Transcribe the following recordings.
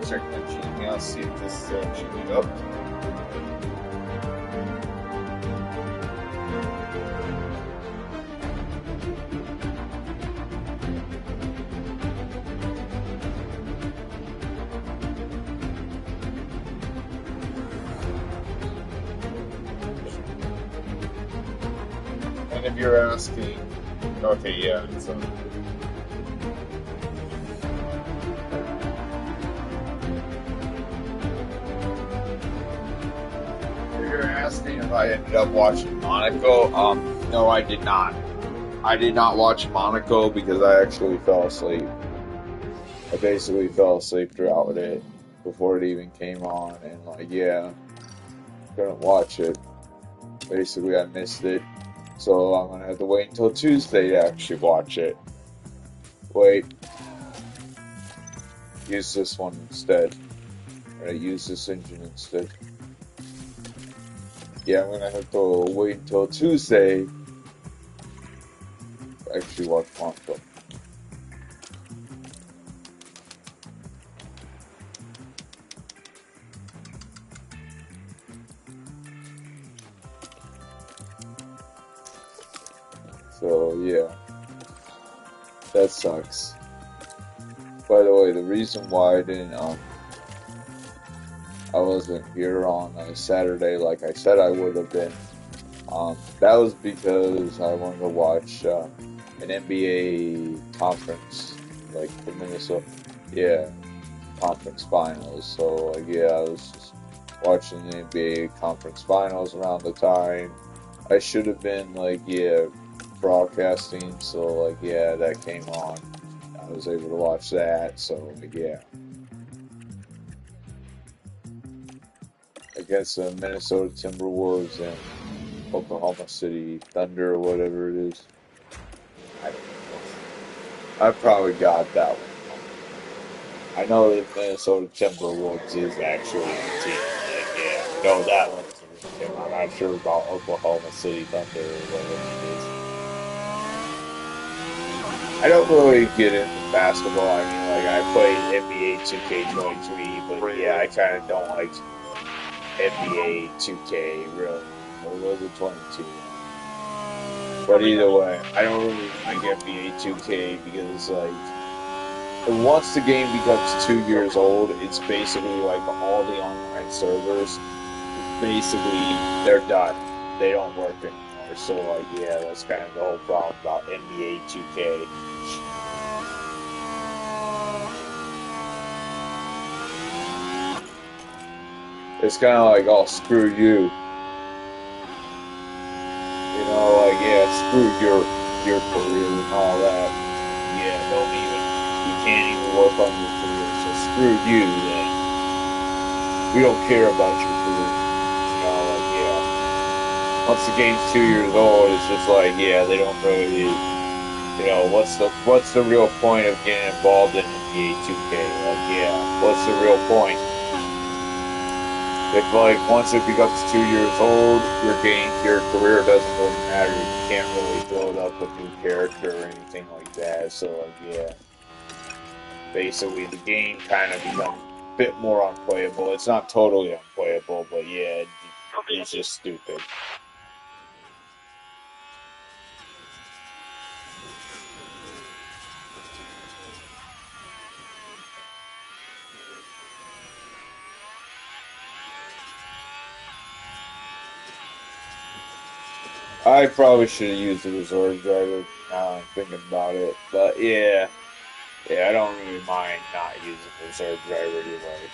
check my Gmail, see if this is actually up. And if you're asking, okay, yeah, it's up. You're asking if I ended up watching Monaco. No, I did not. I did not watch Monaco because I actually fell asleep. I basically fell asleep throughout it before it even came on, and like, yeah, couldn't watch it. Basically, I missed it, so I'm gonna have to wait until Tuesday to actually watch it. Wait, use this one instead. Or use this engine instead. Yeah, I'm gonna have to wait until Tuesday to actually watch Monaco. So yeah, that sucks. By the way, the reason why I wasn't here on Saturday like I said I would have been, that was because I wanted to watch an NBA conference, like the Minnesota, yeah, conference finals. So like, yeah, I was just watching the NBA conference finals around the time. I should have been like, yeah, broadcasting. So like, yeah, that came on. I was able to watch that. So like, yeah, I guess the Minnesota Timberwolves and Oklahoma City Thunder or whatever it is. I don't know. I probably got that one. I know that Minnesota Timberwolves is actually a team. Like, yeah, no, that one's a real team. I'm not sure about Oklahoma City Thunder or whatever it is. I don't really get into basketball. I mean, like, I played NBA 2K23, but yeah, I kind of don't like NBA 2K, really. Or was it 22? But either way, I don't really like NBA 2K because, like, once the game becomes 2 years old, it's basically like all the online servers, basically, they're done. They don't work anymore. So, like, yeah, that's kind of the whole problem about NBA 2K. It's kind of like, oh, screw you. You know, like, yeah, screw your career and all that. Yeah, don't even, you can't even work on your career. So screw you then. We don't care about your career. You know, like, yeah. Once the game's 2 years old, it's just like, yeah, they don't really, what's the real point of getting involved in NBA 2K? Like, yeah, what's the real point? If like once it becomes 2 years old, your career doesn't really matter. You can't really build up a new character or anything like that. So like, yeah, basically the game kind of becomes a bit more unplayable. It's not totally unplayable, but yeah, it's just stupid. I probably should have used the reserve driver. Now I'm thinking about it, but yeah, yeah, I don't really mind not using the reserve driver anyway.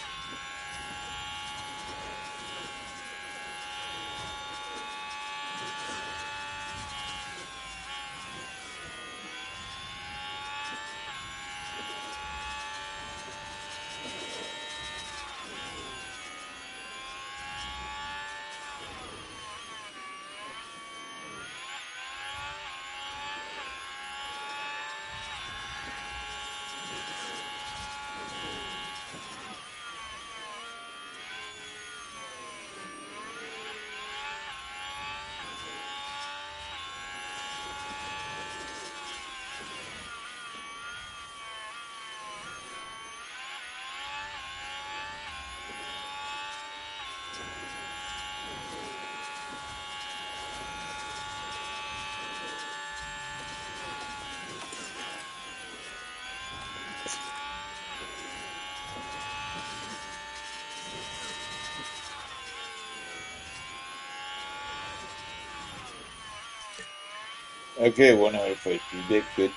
Okay, 105 feedback, good.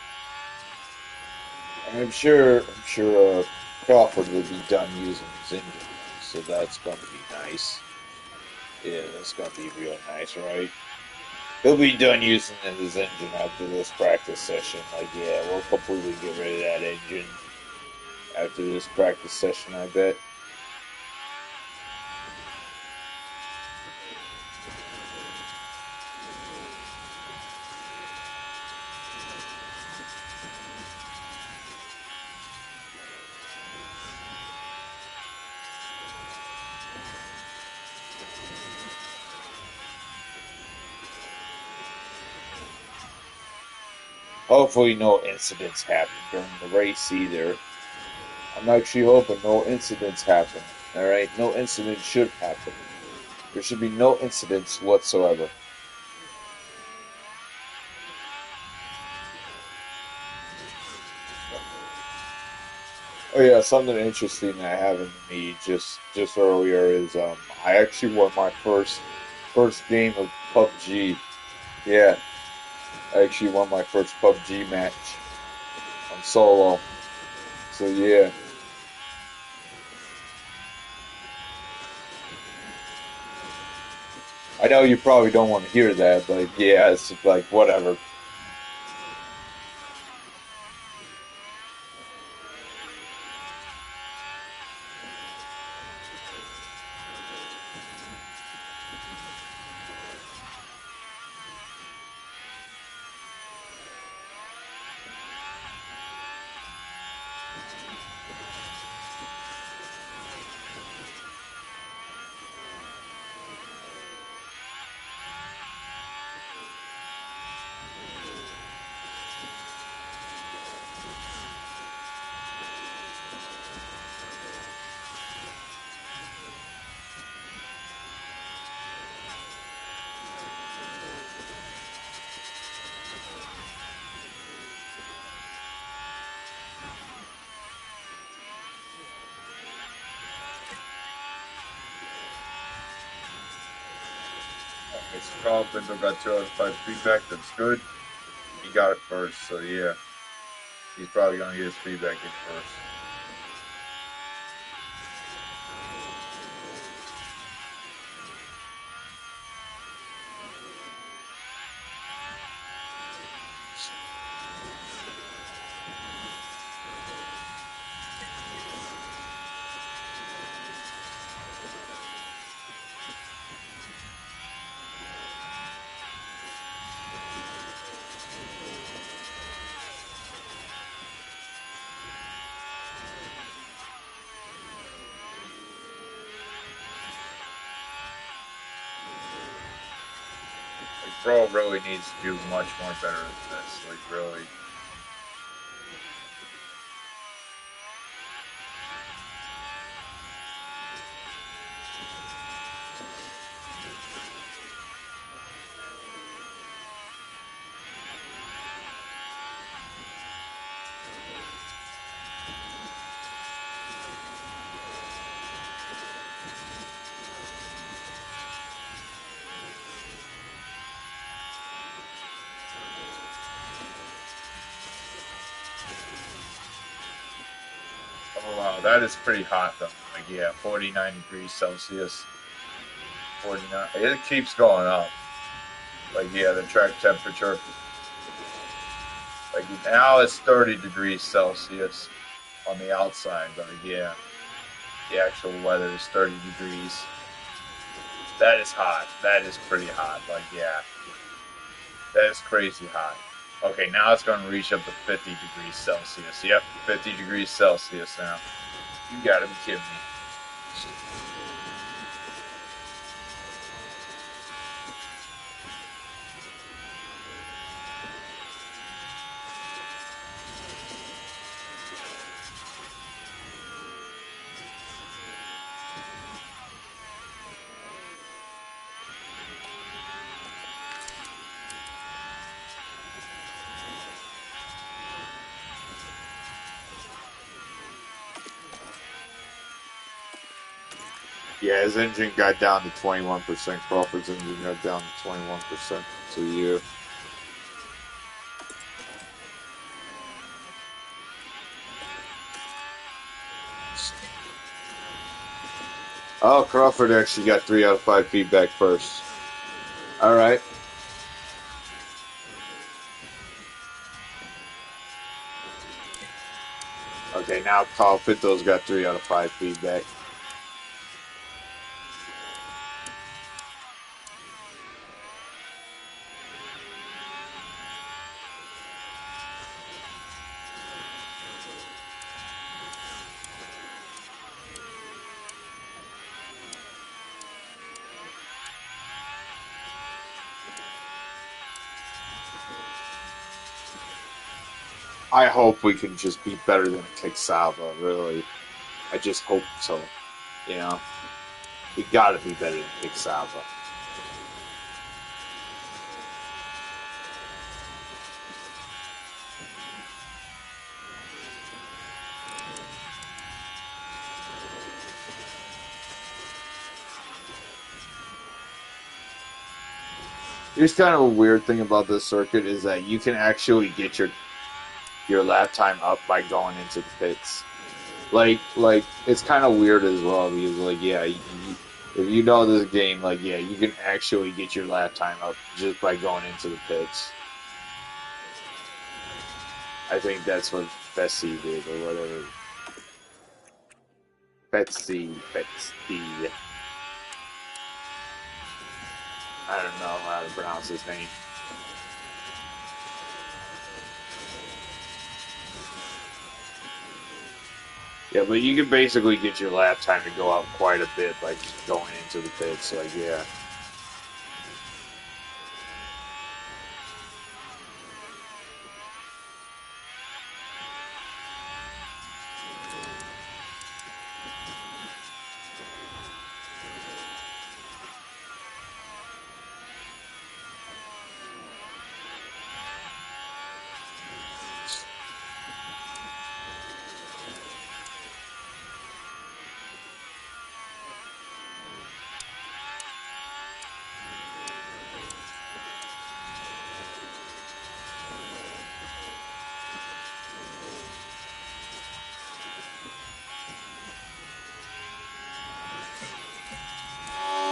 I'm sure Crawford will be done using his engine, so that's gonna be nice. Yeah, that's gonna be real nice, right? He'll be done using his engine after this practice session. Like, yeah, we'll completely get rid of that engine after this practice session, I bet. Hopefully, no incidents happen during the race either. I'm actually hoping no incidents happen. All right, no incidents should happen. There should be no incidents whatsoever. Oh yeah, something interesting that happened to me just earlier is I actually won my first game of PUBG. Yeah, I actually won my first PUBG match on solo. So yeah, I know you probably don't want to hear that, but yeah, it's like whatever. It's Carlton got 205 feedback. That's good. He got it first, so yeah, he's probably gonna get his feedback in first. Like, Pro really needs to do much more better than this. Like, really. Oh wow, that is pretty hot though. Like, yeah, 49 degrees Celsius, 49. It keeps going up. Like, yeah, the track temperature. Like, now it's 30 degrees Celsius on the outside, but yeah, the actual weather is 30 degrees. That is hot. That is pretty hot. Like, yeah, that is crazy hot. Okay, now it's going to reach up to 50 degrees Celsius. Yep, 50 degrees Celsius now. You gotta be kidding me. Yeah, his engine got down to 21%. Crawford's engine got down to 21%. So yeah. Oh, Crawford actually got 3 out of 5 feedback first. All right. Okay, now Carl Pinto's got 3 out of 5 feedback. I hope we can just be better than Kicksava, really. I just hope so. You know, we gotta be better than Kicksava. Here's kind of a weird thing about this circuit is that you can actually get your lap time up by going into the pits. Like it's kind of weird as well because like yeah, if you know this game, like yeah, you can actually get your lap time up just by going into the pits. I think that's what Betsy did or whatever. Betsy. I don't know how to pronounce his name. Yeah, but you can basically get your lap time to go up quite a bit by just going into the pits. Like yeah.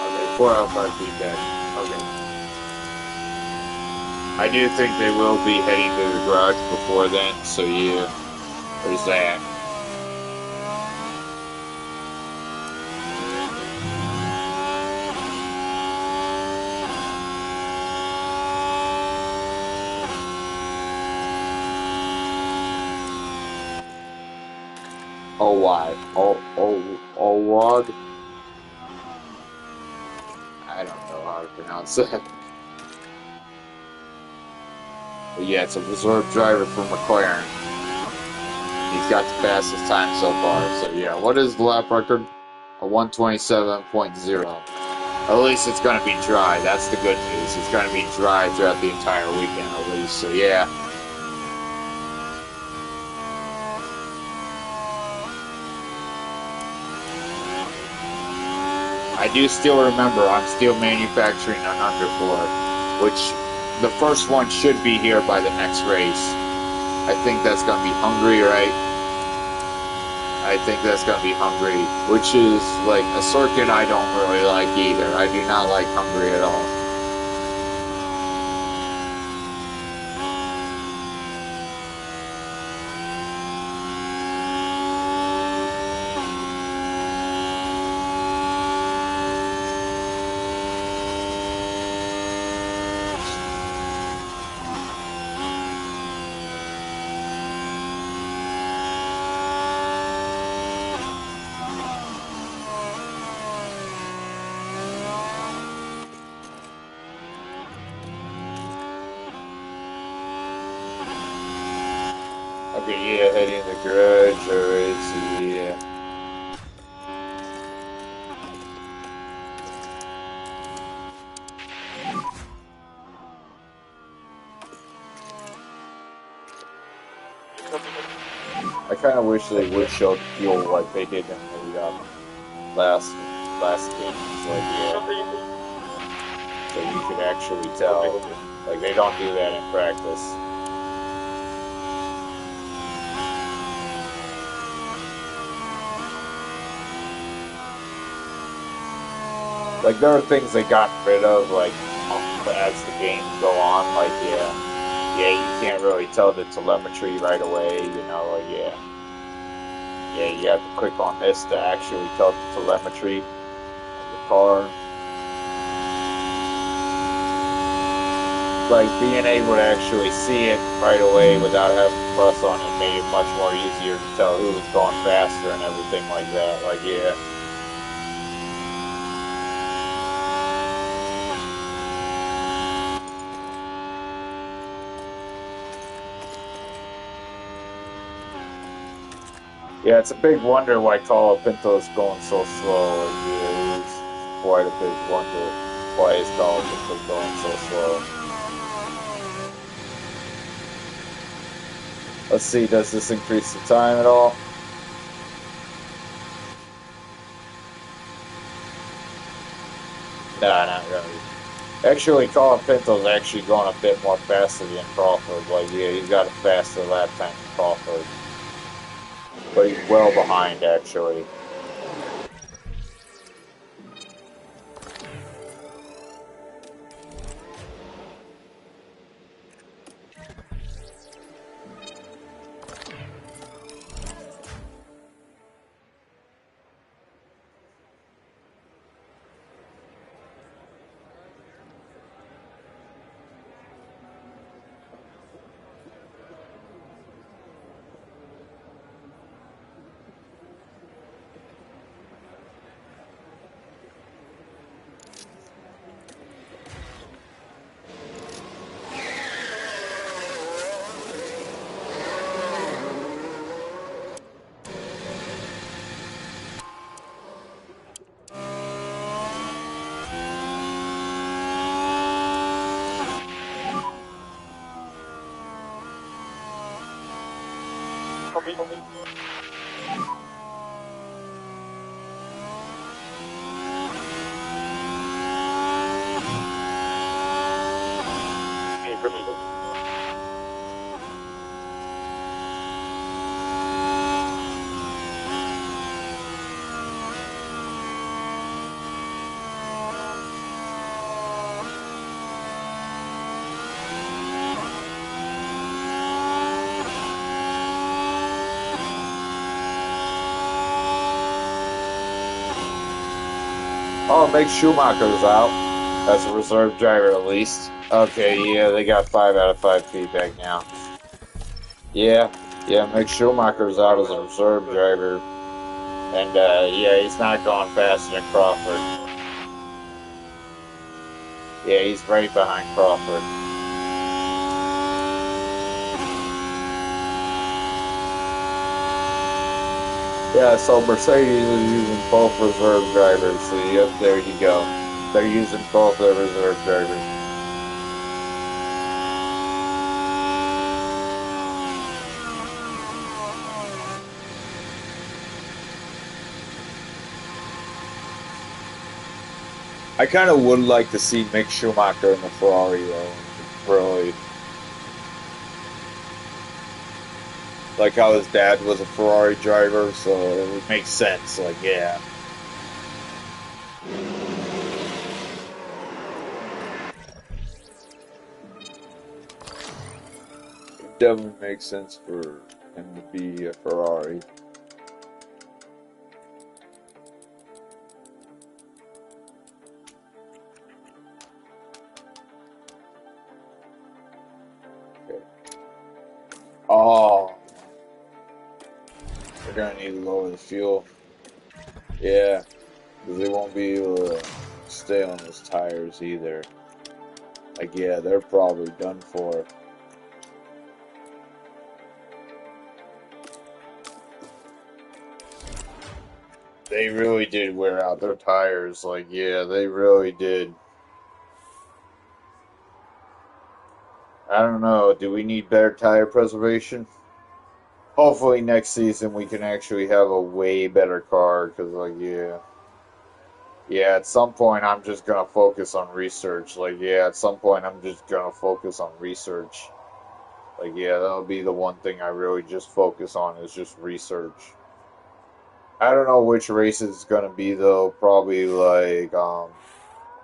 Okay, 4 out of 5 feedback. Okay. I do think they will be heading to the garage before then, so yeah, there's that. Oh, why? Oh, what? I don't know how to pronounce that. But yeah, it's a reserve driver for McLaren. He's got the fastest time so far. So yeah, what is the lap record? A 127.0. At least it's going to be dry. That's the good news. It's going to be dry throughout the entire weekend at least. So yeah. I do still remember I'm still manufacturing an underfloor, which the first one should be here by the next race. I think that's going to be Hungary, right? I think that's going to be Hungary, which is like a circuit I don't really like either. I do not like Hungary at all. Okay, yeah, heading in the garage. Alright, so yeah. I kind of wish they would show the fuel like they did in the last last games. Like, yeah, so you could actually tell. Like, they don't do that in practice. Like there are things they got rid of, like as the games go on. Like yeah, you can't really tell the telemetry right away. You know, like yeah, you have to click on this to actually tell the telemetry of the car. Like being able to actually see it right away without having to press on it made it much more easier to tell who was going faster and everything like that. Like yeah, it's a big wonder why Colapinto's going so slow. Like yeah, it's quite a big wonder why is Colapinto going so slow. Let's see, does this increase the time at all? Nah, not really. Actually, Colin Pinto's actually going a bit more faster than Crawford. Like, yeah, he's got a faster lap time than Crawford, but he's well behind actually. Oh, Mick Schumacher's out as a reserve driver at least. Okay, yeah, they got 5 out of 5 feedback now. Yeah, yeah, Mick Schumacher's out as a reserve driver, and yeah, he's not going faster than Crawford. Yeah, he's right behind Crawford. Yeah, so Mercedes is using both reserve drivers. So yep, there you go. They're using both their reserve drivers. I kind of would like to see Mick Schumacher in the Ferrari though. Really, like how his dad was a Ferrari driver, so it would make sense. Like, yeah, it definitely makes sense for him to be a Ferrari. Okay. Oh, they're gonna need to lower the fuel. Yeah, because they won't be able to stay on those tires either. Like, yeah, they're probably done for. They really did wear out their tires. Like, yeah, they really did. I don't know. Do we need better tire preservation? Hopefully next season we can actually have a way better car. Cause like, yeah, at some point I'm just gonna focus on research. Like, yeah, at some point I'm just gonna focus on research. Like, yeah, that'll be the one thing I really just focus on is just research. I don't know which race it's gonna be though. Probably like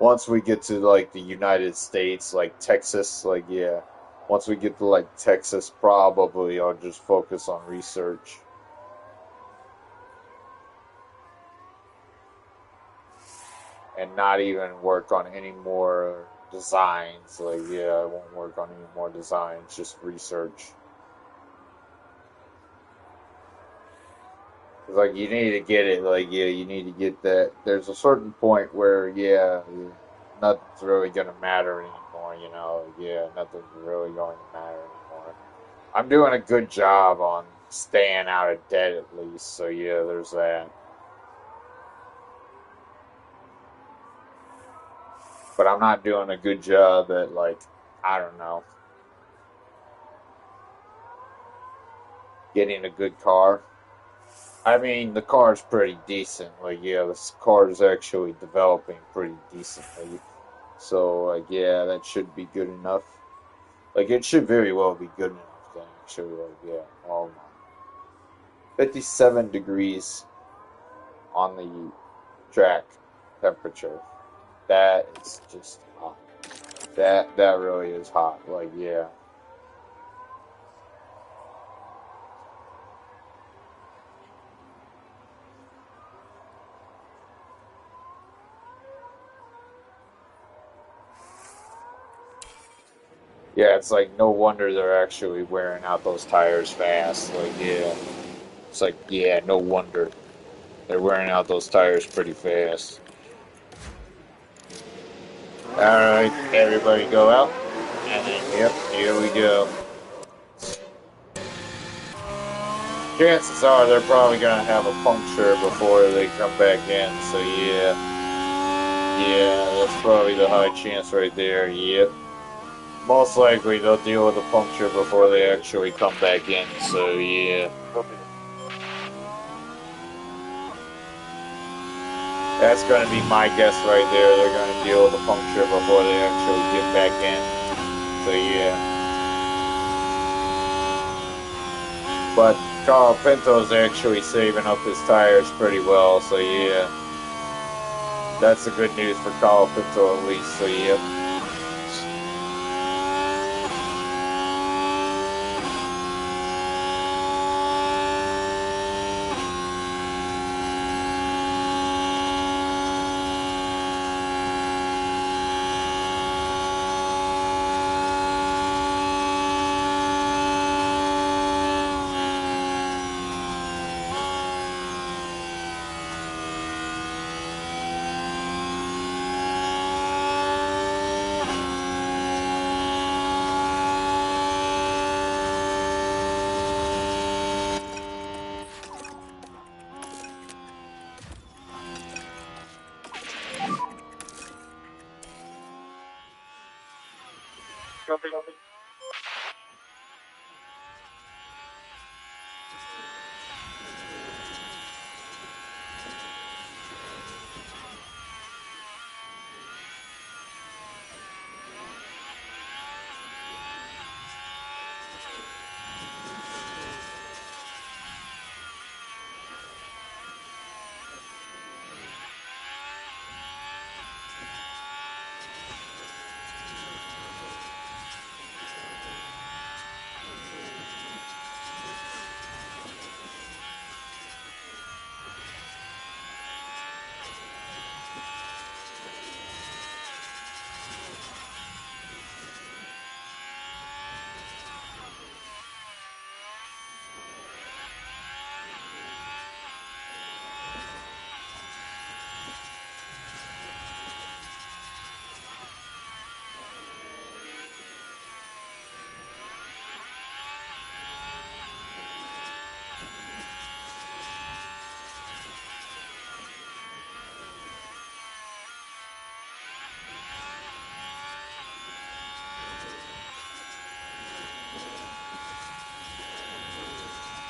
once we get to like the United States, like Texas, like yeah, once we get to like Texas, probably I'll just focus on research and not even work on any more designs. Like yeah, I won't work on any more designs, just research. 'Cause, like you need to get it, like yeah, you need to get that. There's a certain point where yeah, nothing's really gonna matter anymore. You know, yeah, nothing's really going to matter anymore. I'm doing a good job on staying out of debt at least, so yeah, there's that. But I'm not doing a good job at like I don't know, getting a good car. I mean, the car's pretty decent. Like yeah, this car is actually developing pretty decently. So like yeah, that should be good enough. Like it should very well be good enough then actually like yeah. Oh my. 57 degrees on the track temperature. That is just hot. That really is hot. Like yeah. Yeah, it's like no wonder they're actually wearing out those tires fast. Like yeah. It's like yeah, no wonder. They're wearing out those tires pretty fast. Alright, everybody go out. And then yep, here we go. Chances are they're probably gonna have a puncture before they come back in, so yeah. Yeah, that's probably the high chance right there. Yep. Most likely they'll deal with a puncture before they actually come back in, so yeah. That's gonna be my guess right there. They're gonna deal with a puncture before they actually get back in. So yeah. But Carl Pinto's actually saving up his tires pretty well, so yeah. That's the good news for Carl Pinto at least, so yeah.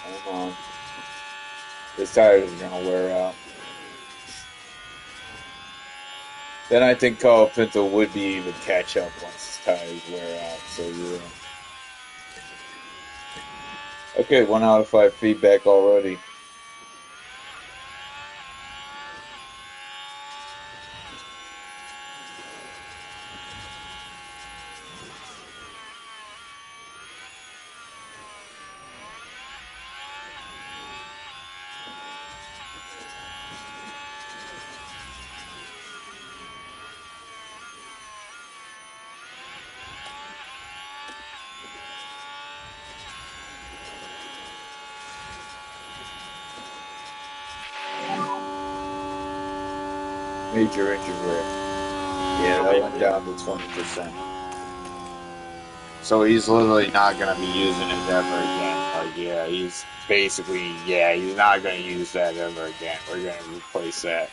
Hold on. His tires are gonna wear out. Then I think Carl Pinto would be able to catch up once his tires wear out, so yeah. Okay, 1 out of 5 feedback already. Major engine wear. Yeah, that went down to 20%. So he's literally not gonna be using it ever again. Like, yeah, he's basically, yeah, he's not gonna use that ever again. We're gonna replace that.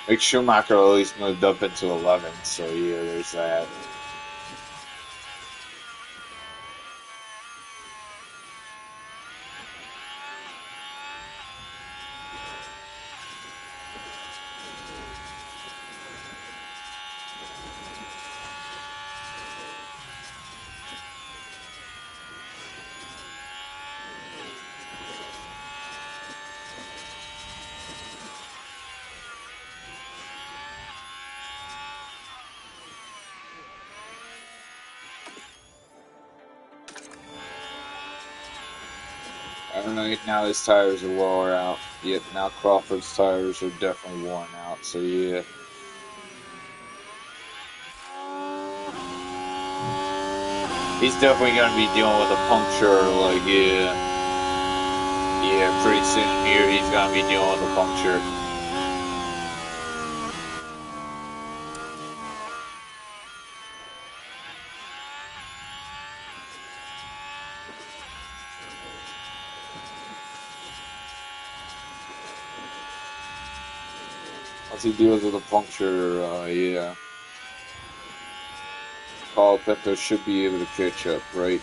Mick Schumacher at least moved up into 11, so yeah, there's that. I don't know, now his tires are wore out. Yep, now Crawford's tires are definitely worn out, so yeah. He's definitely gonna be dealing with a puncture, like, yeah. Yeah, pretty soon here he's gonna be dealing with a puncture. Once he deals with a puncture, yeah. Pinto should be able to catch up, right?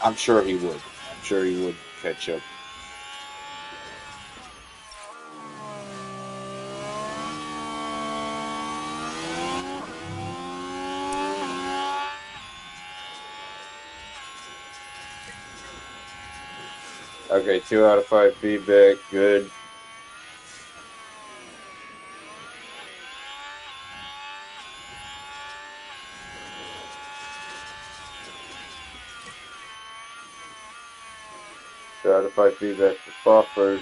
I'm sure he would. I'm sure he would catch up. Okay, 2 out of 5 feedback, good. Two out of five feedback for Crawford.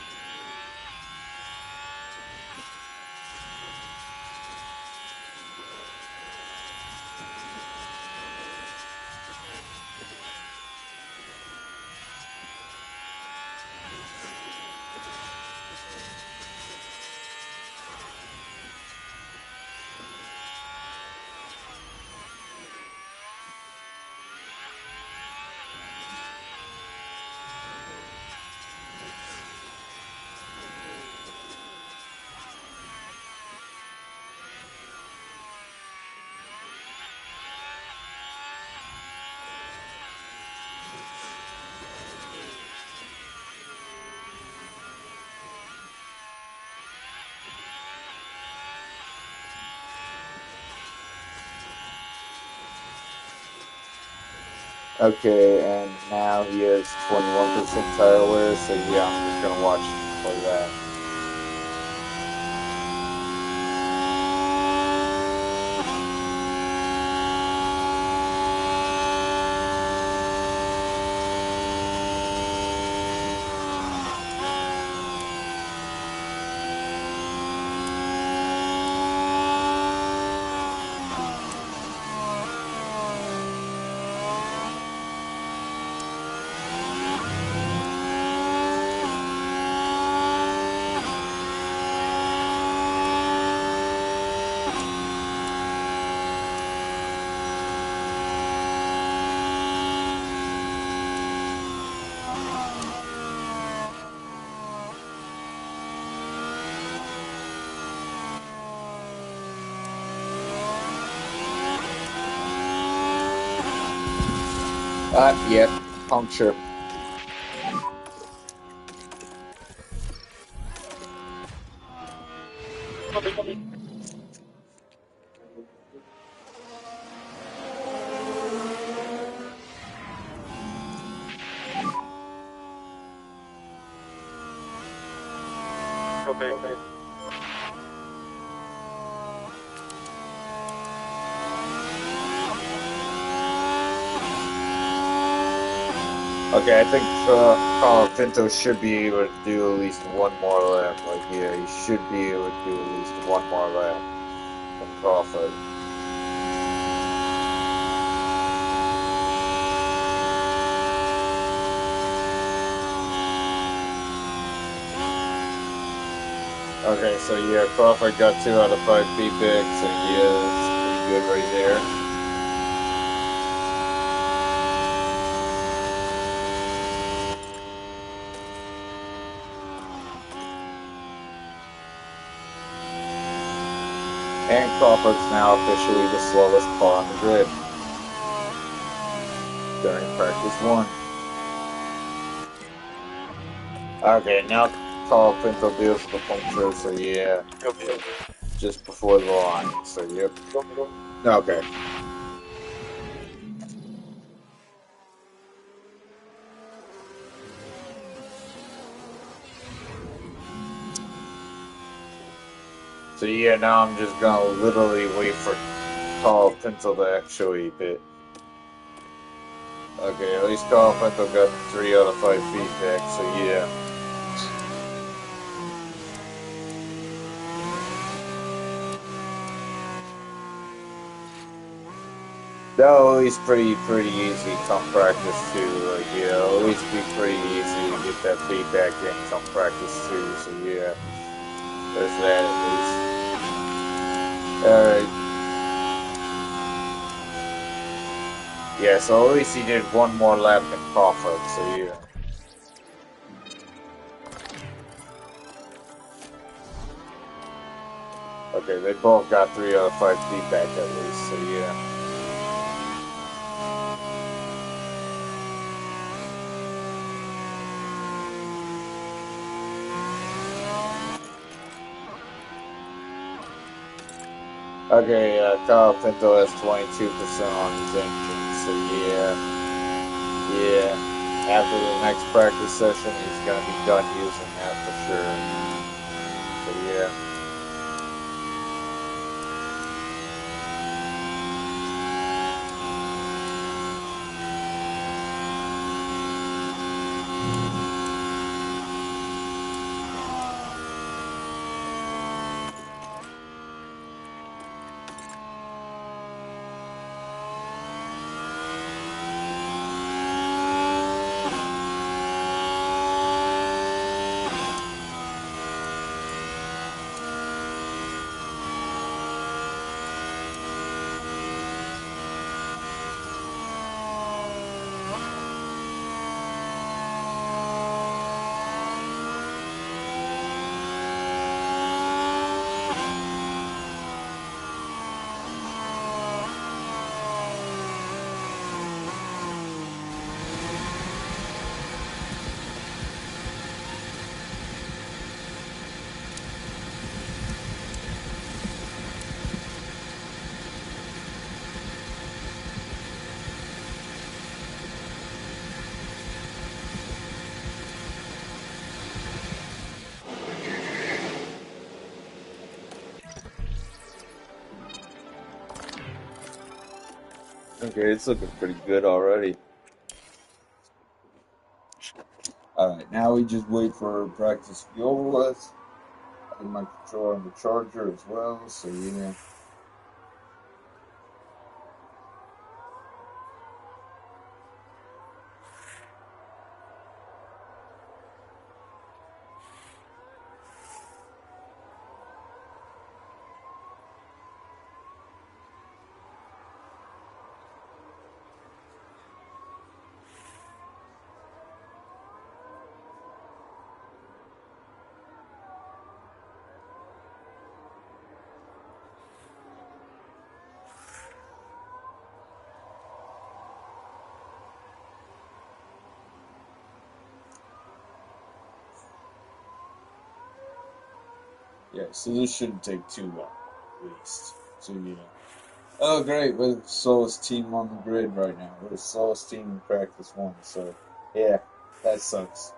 Okay, and now he has 21% tire wear, so yeah, I'm just gonna watch for that. Yep, puncture. Okay. Okay, I think Pinto should be able to do at least one more lap. Like, yeah, he should be able to do at least one more lap from Crawford. Okay, so yeah, Crawford got 2 out of 5 feedback, so yeah, that's pretty good right there. And Crawford's now officially the slowest car on the grid during practice one. Okay, now Carl Pinto deals with the puncture, so yeah, just before the line, so yep. Okay. So yeah, now I'm just gonna literally wait for Carl Pinto to actually pit. Okay, at least Carl Pinto got 3 out of 5 feedback, so yeah. That'll at least pretty easy come practice too. Like yeah, it'll at least be pretty easy to get that feedback in come practice too. So yeah, there's that at least. All right. Yeah, so at least he did one more lap than Crawford. So yeah. Okay, they both got 3 out of 5 feedback at least. So yeah. Okay, Kyle Pinto has 22% on his engine. So yeah, yeah. After the next practice session, he's gonna be done using that for sure. So yeah. Okay, it's looking pretty good already. Alright, now we just wait for practice to be over with. I have my controller on the charger as well, so yeah. Yeah, so this shouldn't take too long, at least. So yeah. Oh great, we're the slowest team on the grid right now. We're the slowest team in practice one, so yeah, that sucks.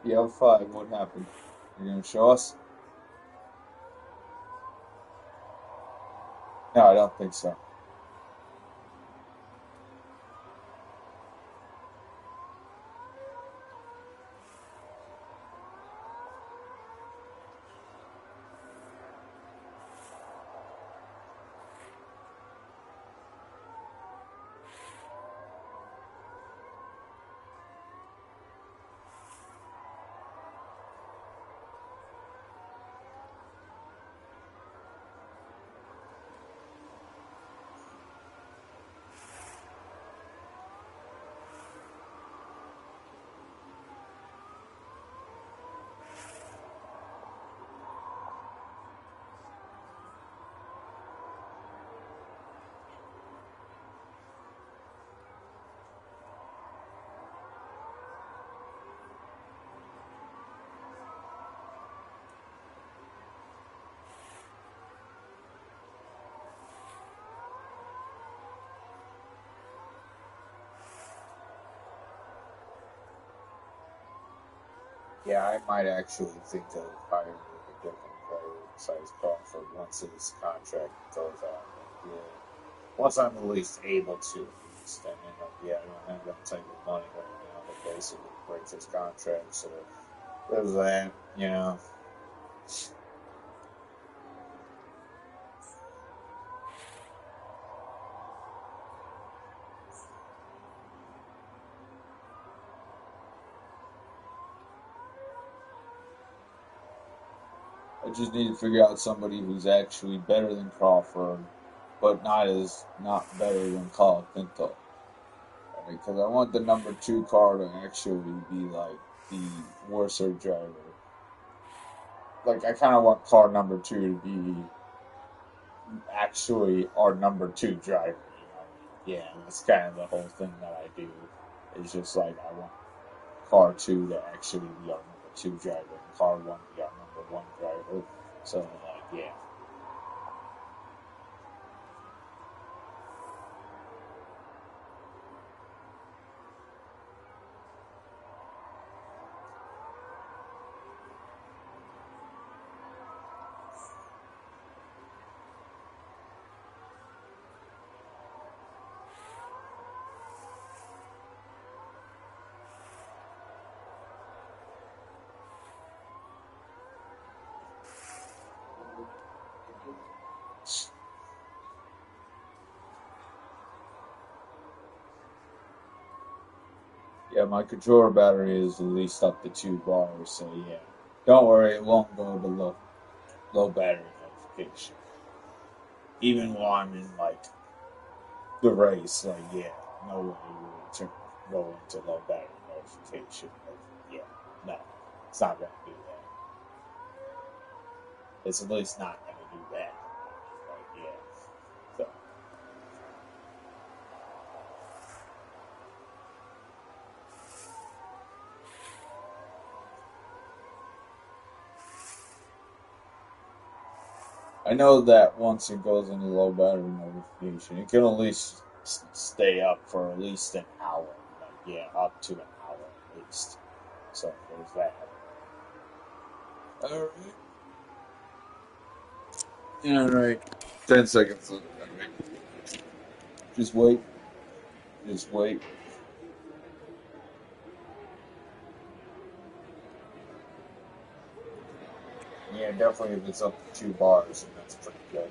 Yeah, 5. What happened? You're gonna show us? No, I don't think so. Yeah, I might actually think of hiring a different driver besides Crawford once his contract goes out. Like, yeah, once I'm at least able to, at least. I mean, like, yeah, I don't have that type of money right now to basically break his contract. So there's that, you know. I just need to figure out somebody who's actually better than Crawford, but not better than Colapinto. Because I want the number 2 car to actually be like the worser driver. Like I kind of want car number 2 to be actually our number 2 driver. You know, yeah, that's kind of the whole thing that I do. It's just like I want car 2 to actually be our number 2 driver, and car 1 be our number 1 driver. So like, yeah. Yeah, my controller battery is at least up to 2 bars, so yeah. Don't worry, it won't go to low battery notification. Even while I'm in like the race, like yeah, no way we will go into low battery notification. Like, yeah, no, it's not gonna do that. It's at least not gonna do that. Like yeah, so I know that once it goes into low battery notification, it can at least stay up for at least an hour. Like yeah, up to an hour at least. So there's that. All right. Yeah, all right. 10 seconds. All right. Just wait. Just wait. Yeah, definitely if it's up to 2 bars, and that's pretty good.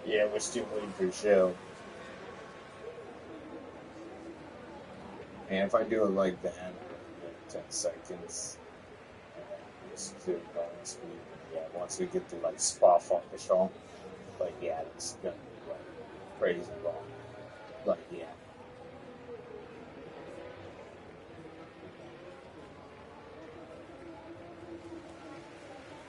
Yeah, we're still waiting for the show. And if I do it like that, 10 seconds. Just to going speed. Yeah, once we get to like Spa Francorchamps, like yeah, it's gonna be like crazy long. Like yeah.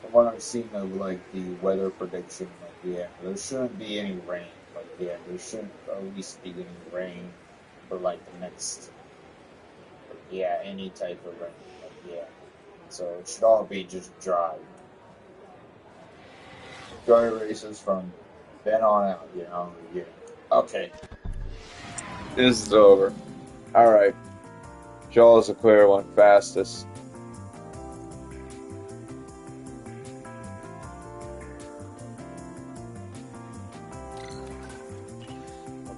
From what I've seen of like the weather prediction, like yeah, there shouldn't be any rain. Like yeah, there shouldn't at least be any rain for like the next, like, yeah, any type of rain. Like yeah, so it should all be just dry. Dry races from then on out. You know, yeah. Okay. This is over. All right. Charles Leclerc went fastest.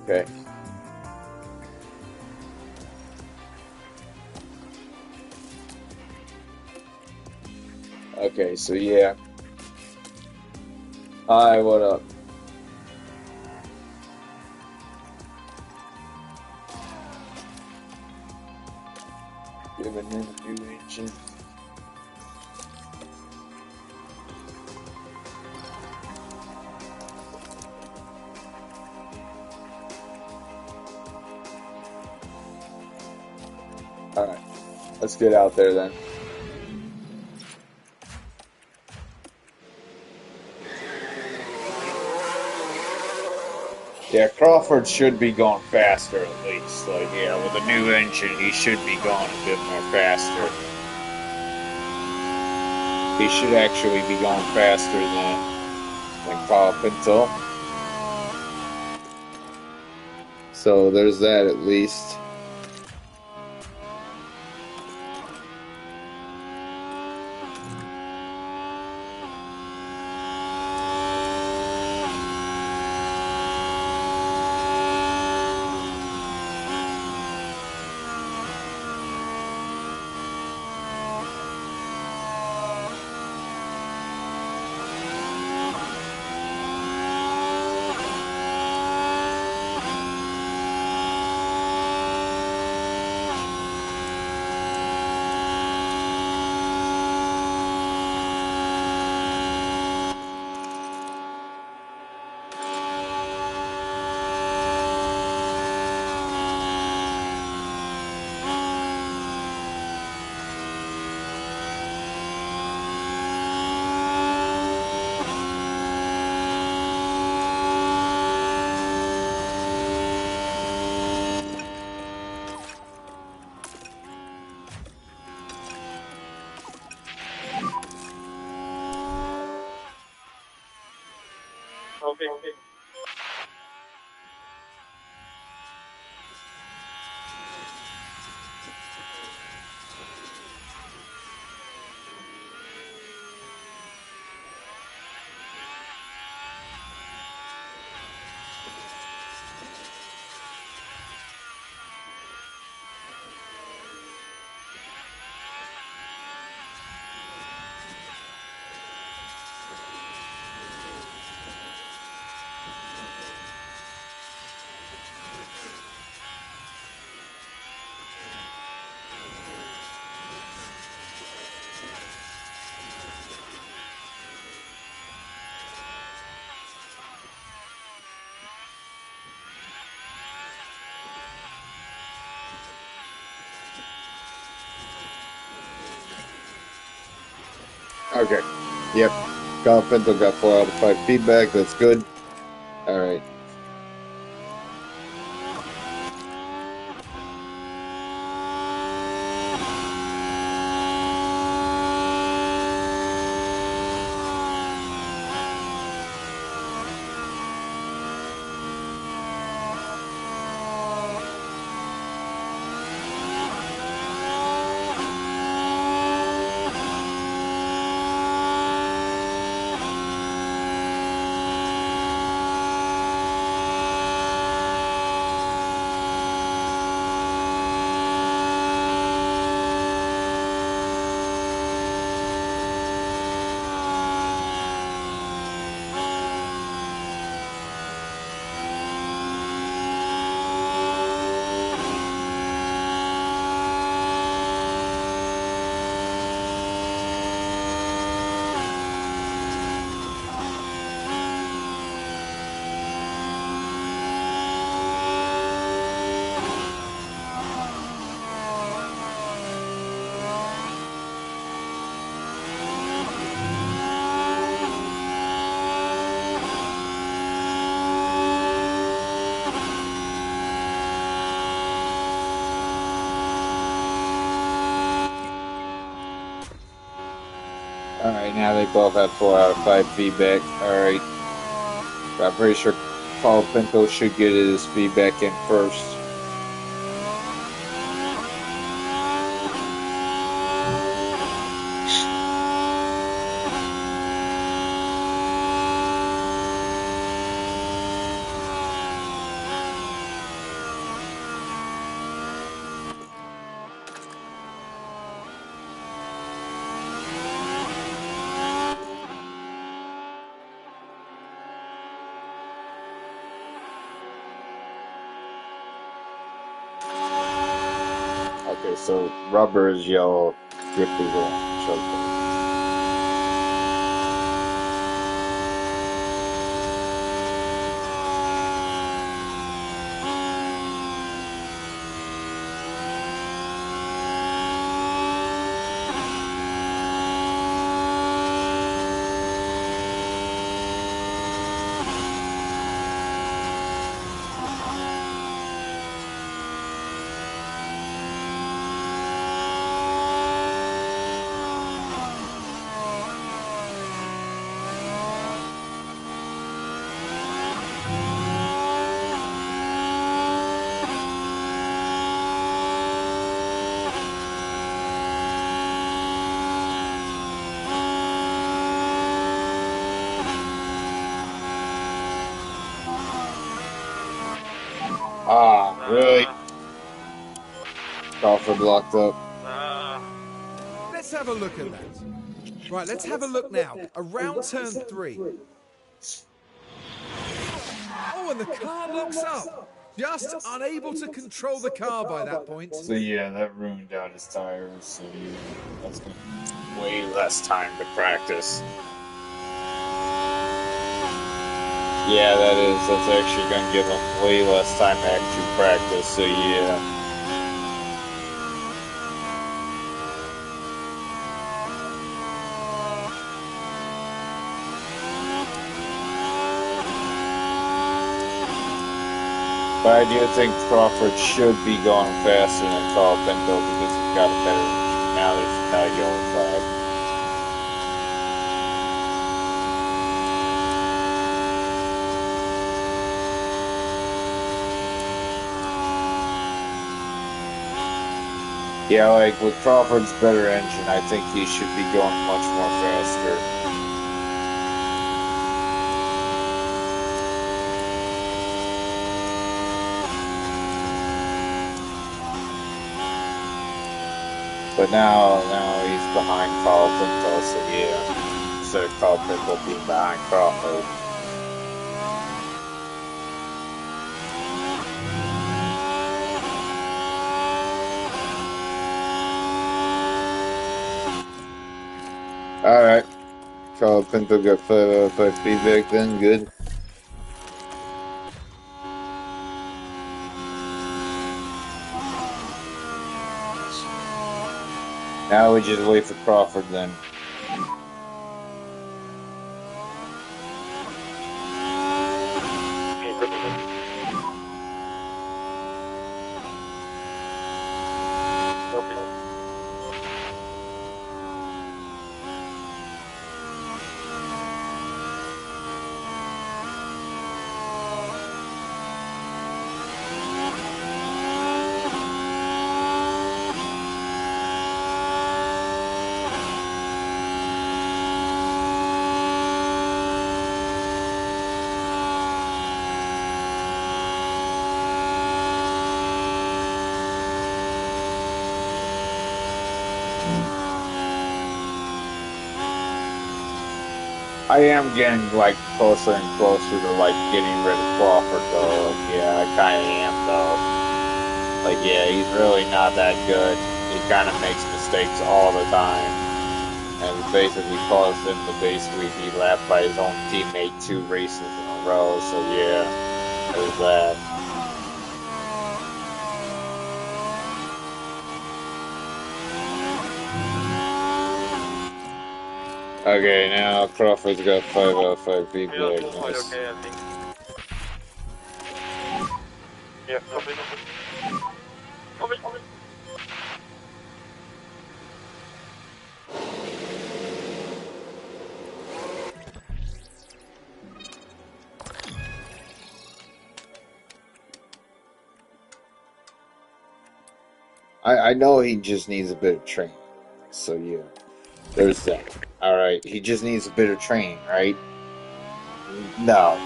Okay. Okay, so yeah. Hi, what up? Giving him a new engine. Alright, let's get out there then. Yeah, Crawford should be going faster at least. Like, yeah, with a new engine, he should be going a bit more faster. He should actually be going faster than Kyle Pinto. So there's that at least. Okay. Yep. Kyle Pinto got 4 out of 5 feedback. That's good. All right. Right now they both have 4 out of 5 feedback. Alright. I'm pretty sure Carl Pinto should get his feedback in first. Okay, so rubber is yellow, grip is orange. Okay. Ah, really? Crawford locked up. Let's have a look at that. Right, let's have a look now. Around turn 3. Oh, and the car locks up. Just unable to control the car by that point. So yeah, that ruined out his tires. So yeah, that's good. Way less time to practice. Yeah, that is. That's actually going to give him way less time to actually practice. So yeah. But I do think Crawford should be going faster than Carl Pinto because he's got a better engine. Now there's a yellow flag. Yeah, like with Crawford's better engine, I think he should be going much more faster. But now he's behind Carl Pinto, so yeah. Instead of Carl Pinto being behind Crawford. Alright. Carl Pinto got 5 out of 5 feedback then, good. Now we just wait for Crawford then. I am getting like closer and closer to like getting rid of Crawford though. Like, yeah, I kind of am though. Like yeah, he's really not that good. He kind of makes mistakes all the time, and basically caused him to basically be lapped by his own teammate 2 races in a row. So yeah, there's that. Okay, now Crawford's got 5 out of 5 feedback. Nice. Okay, I think. Yeah, copy. Copy. I know he just needs a bit of training. So yeah, there's that. All right, he just needs a bit of training, right? No,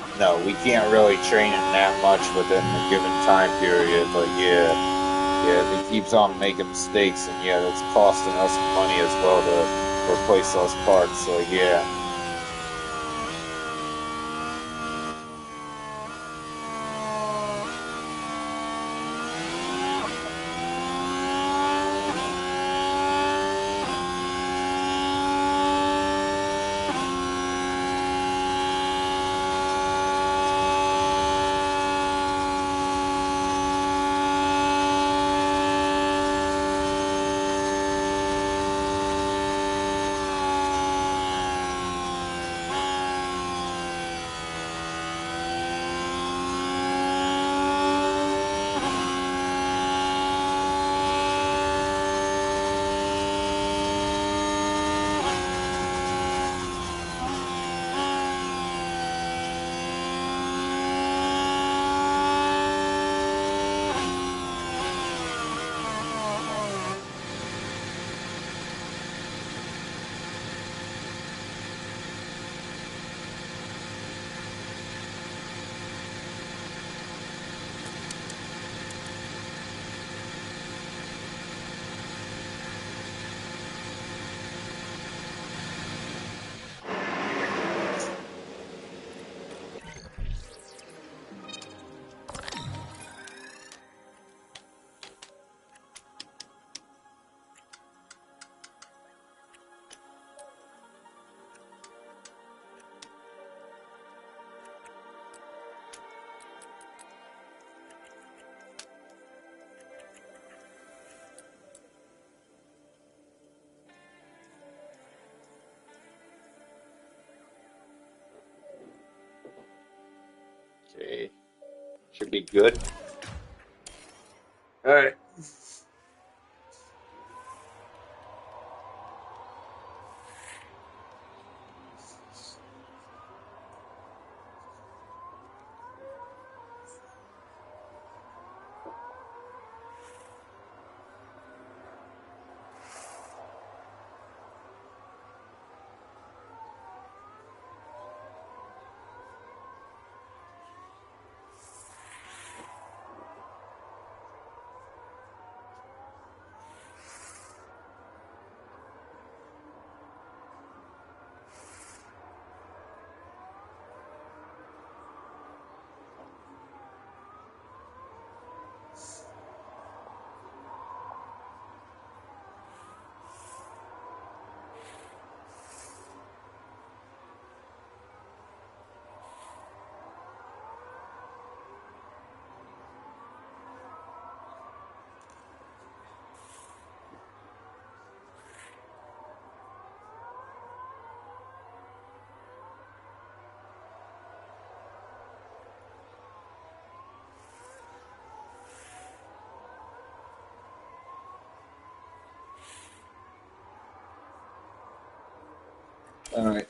we can't really train him that much within a given time period. But yeah, yeah, if he keeps on making mistakes, and yeah, that's costing us money as well to replace those parts. So yeah. Okay, should be good. All right. All right.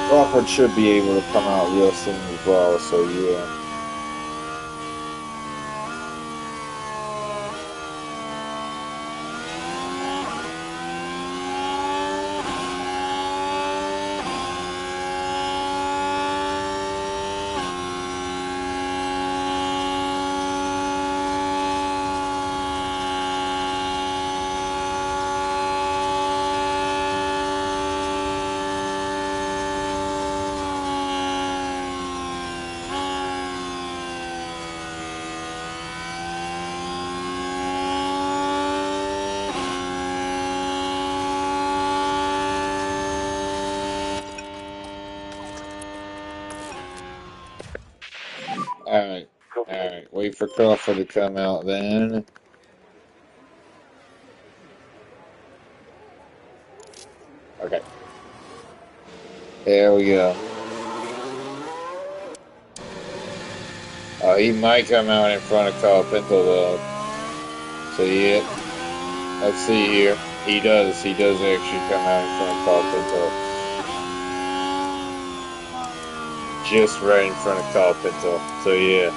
Crawford should be able to come out real soon as well. So yeah. Wait for Crawford to come out then. Okay. There we go. He might come out in front of Colapinto though. So yeah, let's see here. He does actually come out in front of Colapinto. Just right in front of Colapinto. So yeah.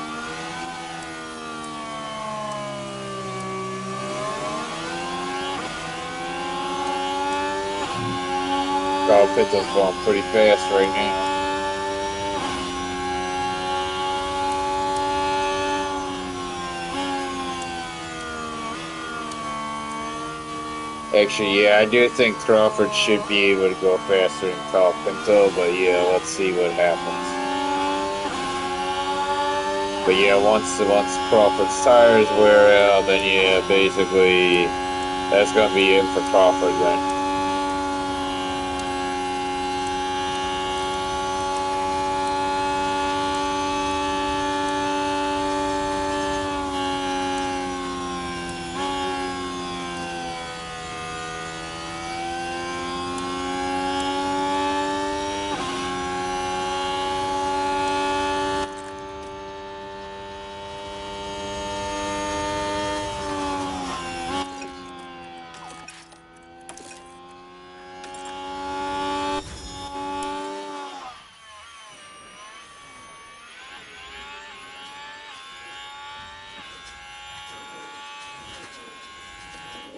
Colapinto's going pretty fast right now. Actually, yeah, I do think Crawford should be able to go faster than Colapinto, but yeah, let's see what happens. But yeah, once Crawford's tires wear out, then yeah, basically that's gonna be it for Crawford then.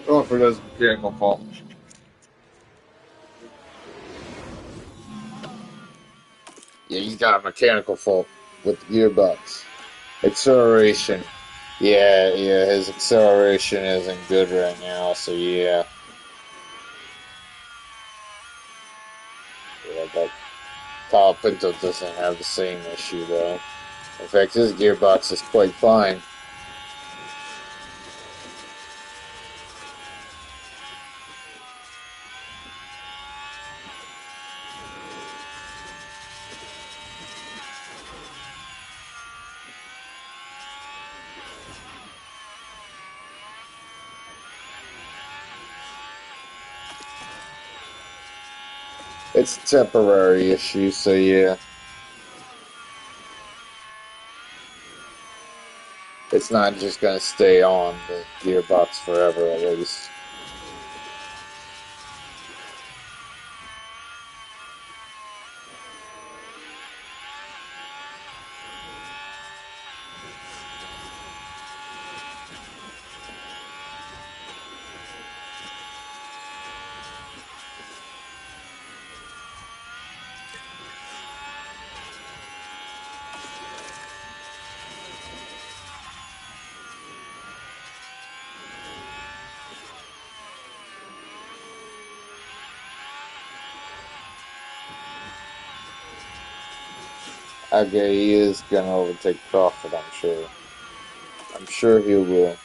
Crawford has mechanical fault. Yeah, he's got a mechanical fault with the gearbox. Acceleration. Yeah, his acceleration isn't good right now, so yeah. Yeah, but Colapinto doesn't have the same issue though. In fact, his gearbox is quite fine. It's a temporary issue, so yeah. It's not just gonna stay on the gearbox forever, at least. Okay, he is gonna overtake Crawford, I'm sure. I'm sure he will.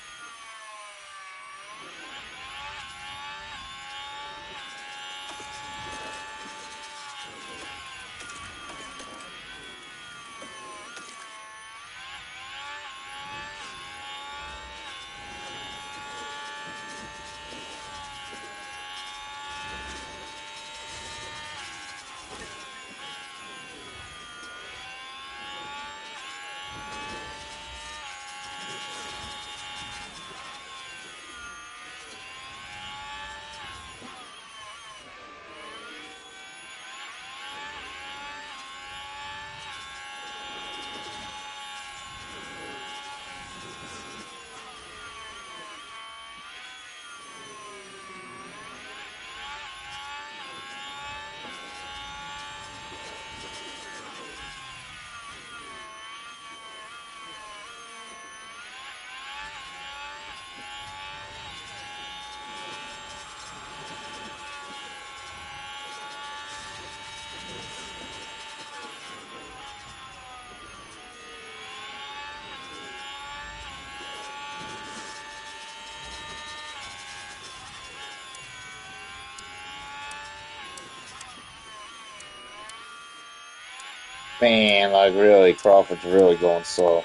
Man, like really, Crawford's really going slow.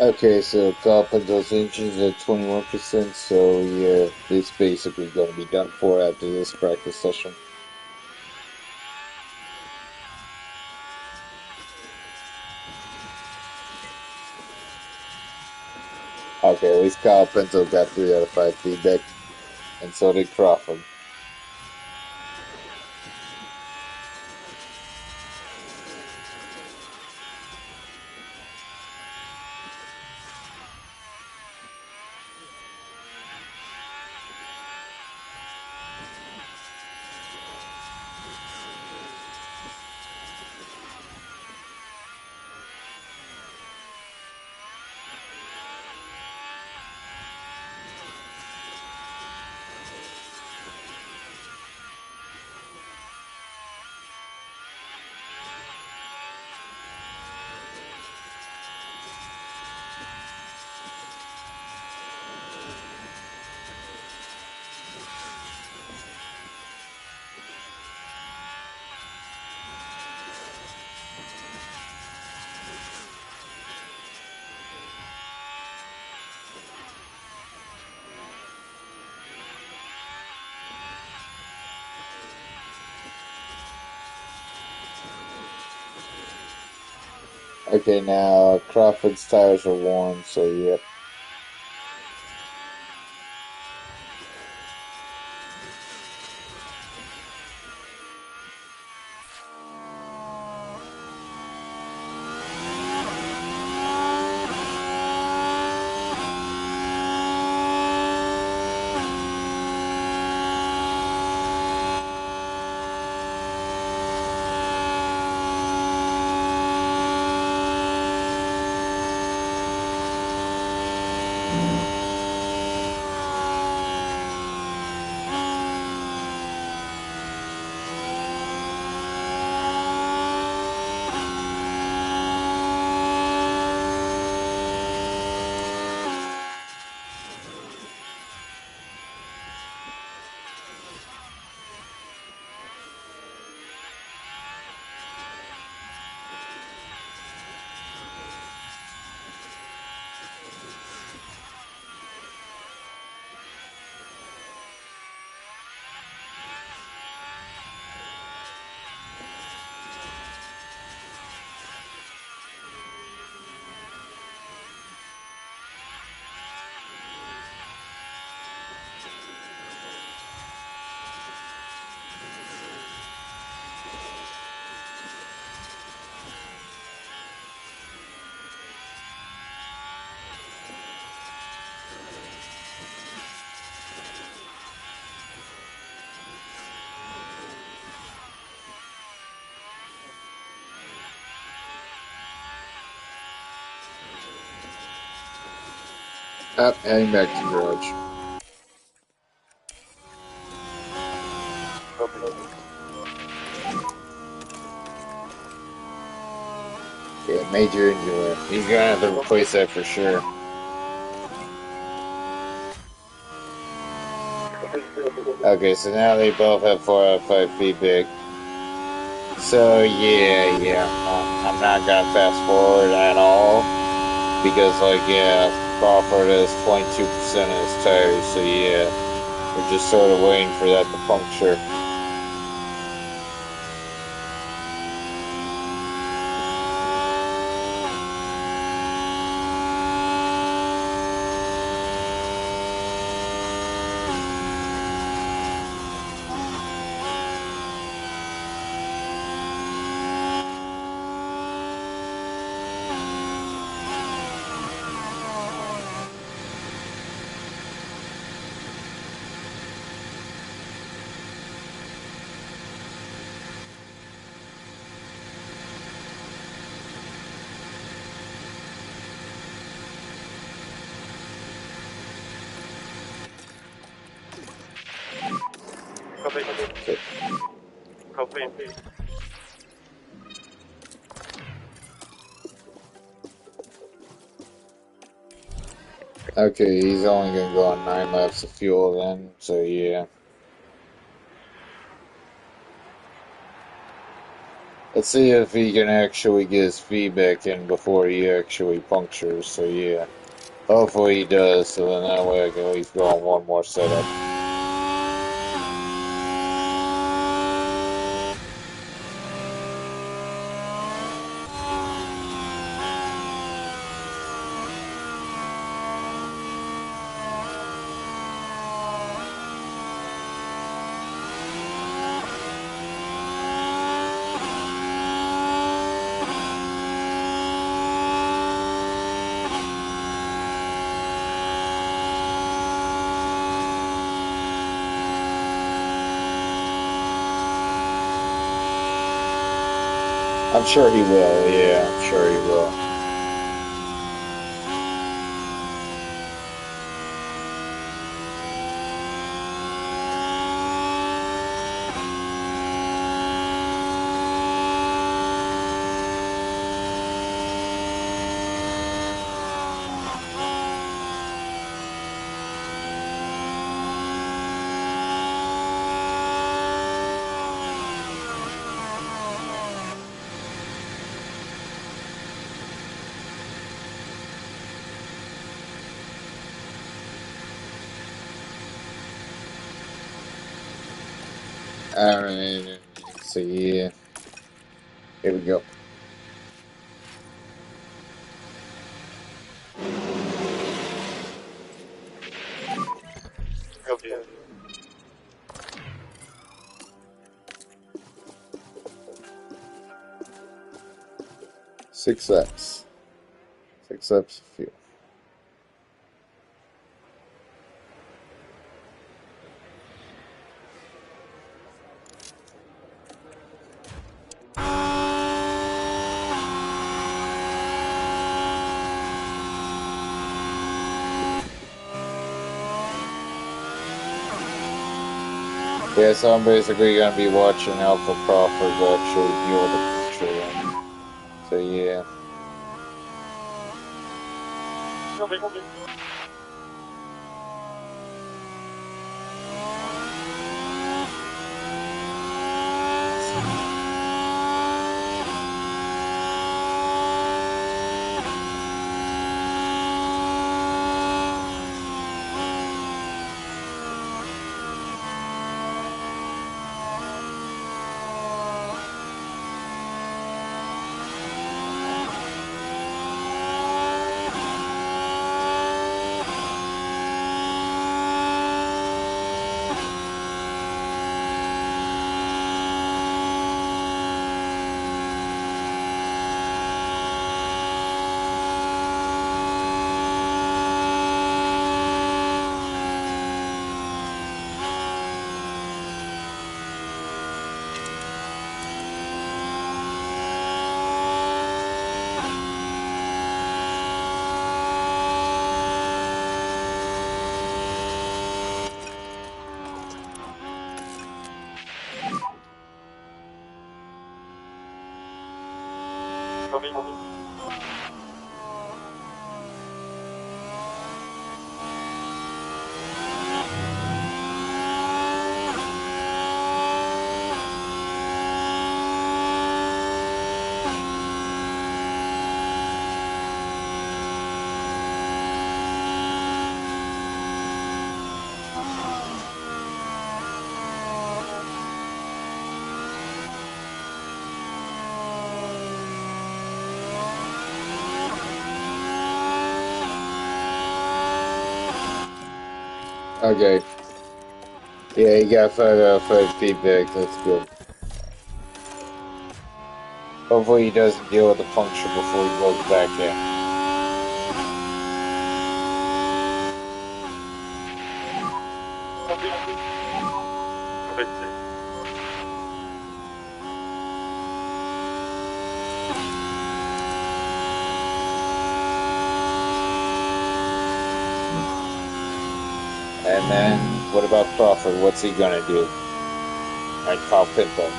Okay, so Carl put those engines at 21%, so yeah, it's basically going to be done for after this practice session. Okay, at least Kyle Pinto got 3 out of 5 feedback, and so did Crawford. Okay, now Crawford's tires are worn, so yep. Up, heading back to the garage. Copy. Yeah, major engine wear. He's gonna have to replace that for sure. Okay, so now they both have 4 out of 5 feedback. So yeah, I'm not gonna fast forward at all because like yeah, Crawford has 22% of his tires, so yeah, we're just sort of waiting for that to puncture. Copy. Okay. Copy. Okay, he's only gonna go on 9 laps of fuel then, so yeah. Let's see if he can actually get his feedback in before he actually punctures. So yeah, hopefully he does. So then that way I can at least go on one more setup. I'm sure he will. Yeah, I'm sure he will. Alright, so yeah, here we go. Copy. 6 Fs. 6 Fs fuel. Yeah, so I'm basically gonna be watching Alpha Crawford actually deal with the picture then. So yeah. Copy. Copy. Okay. Yeah, you got 5 out of 5 feedback. That's good. Hopefully he doesn't deal with the puncture before he goes back in. Copy. Copy. And then, what about Crawford? What's he gonna do? Alright, Kyle Pitbull.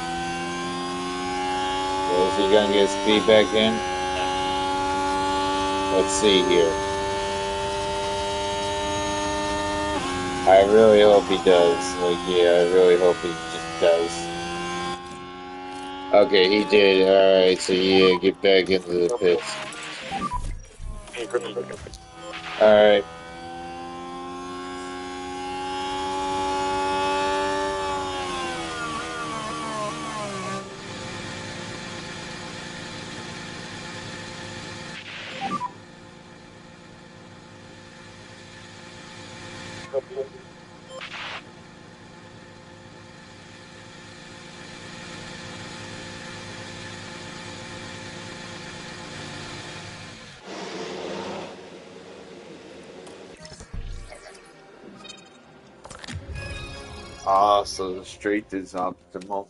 So is he gonna get his feedback in? Let's see here. I really hope he does. Like, yeah, I really hope he just does. Okay, he did. Alright, so yeah, get back into the pits. Okay, premier. Alright. Ah, so the straight is optimal.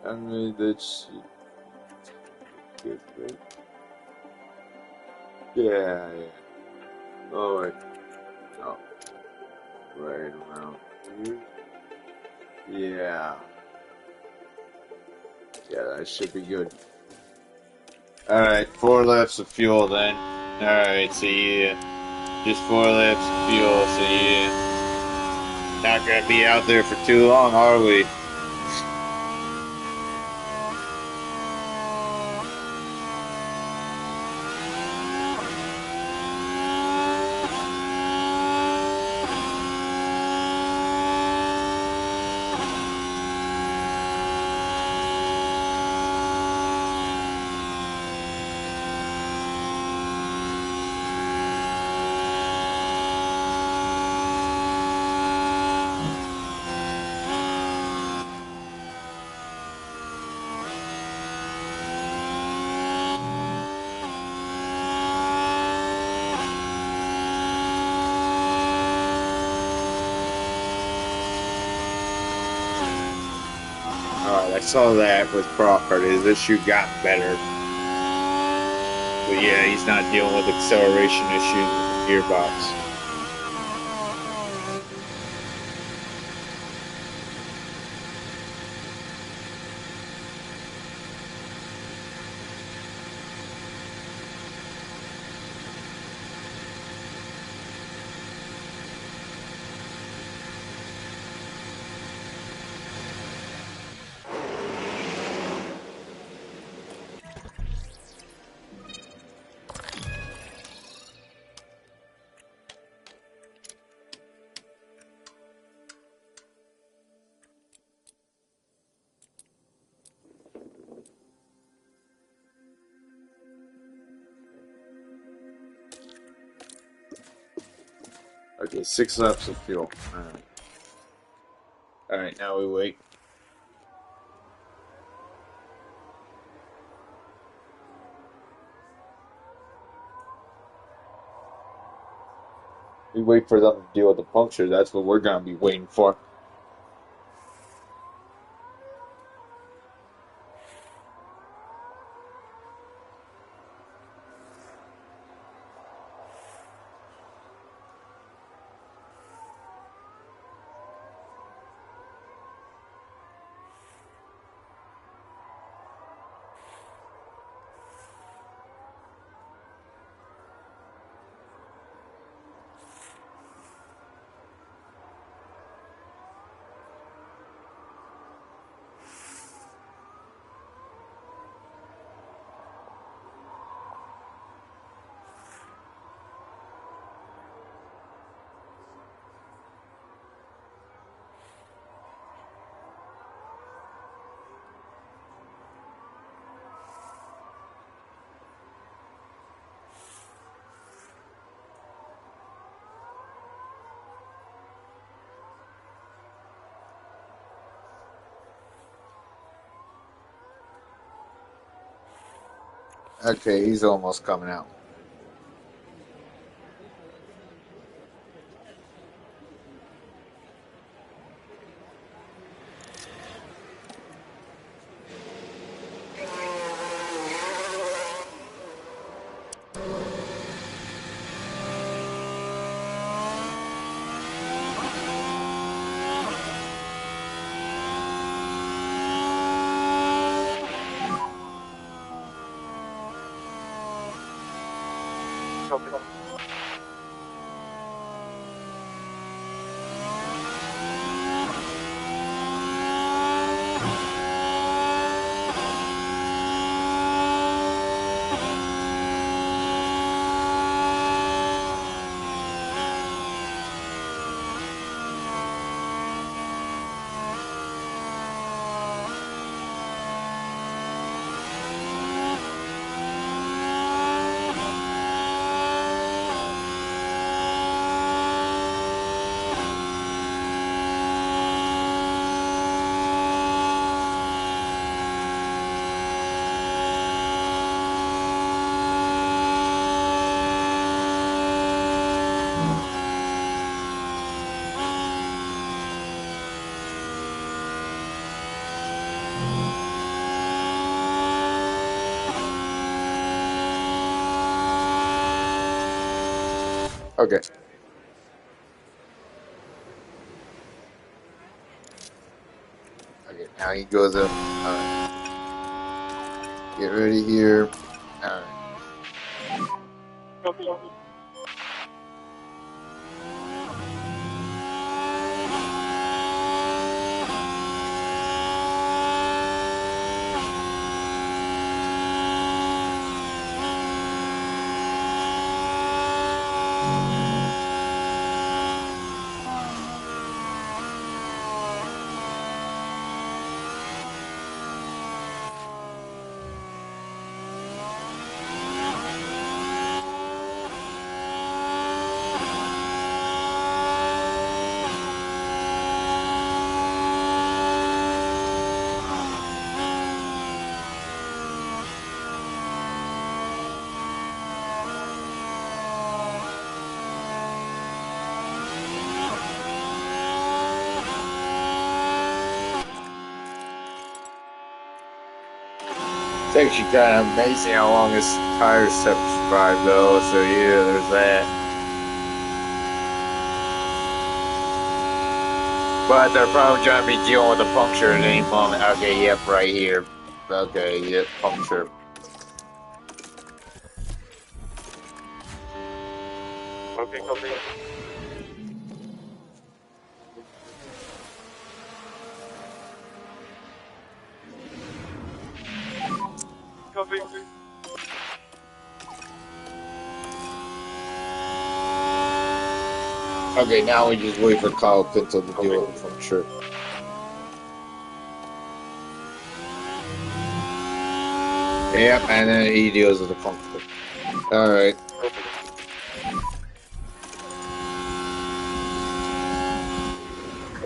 I mean, that's good, right? Yeah, yeah. Oh, wait. No. Right around here. Yeah. Yeah, that should be good. Alright, 4 laps of fuel then. Alright, so yeah. Just 4 laps of fuel, so yeah. Not gonna be out there for too long, are we? Alright, I saw that with Crawford. His issue got better. But yeah, he's not dealing with acceleration issues with the gearbox. Okay, 6 laps of fuel. Alright. Alright, now we wait. We wait for them to deal with the puncture. That's what we're gonna be waiting for. Okay, he's almost coming out. Okay. Okay, now he goes up. Alright. Get ready here. Alright. Copy. It's actually kind of amazing how long his tires have survived, though. So yeah, there's that. But they're probably going to be dealing with a puncture at any moment. Okay, yep, right here. Okay, yep, puncture. Okay, copy. Copy. Okay, now we just wait for Kyle Pinto to deal with the puncture. Yep, and then he deals with the puncture. Alright.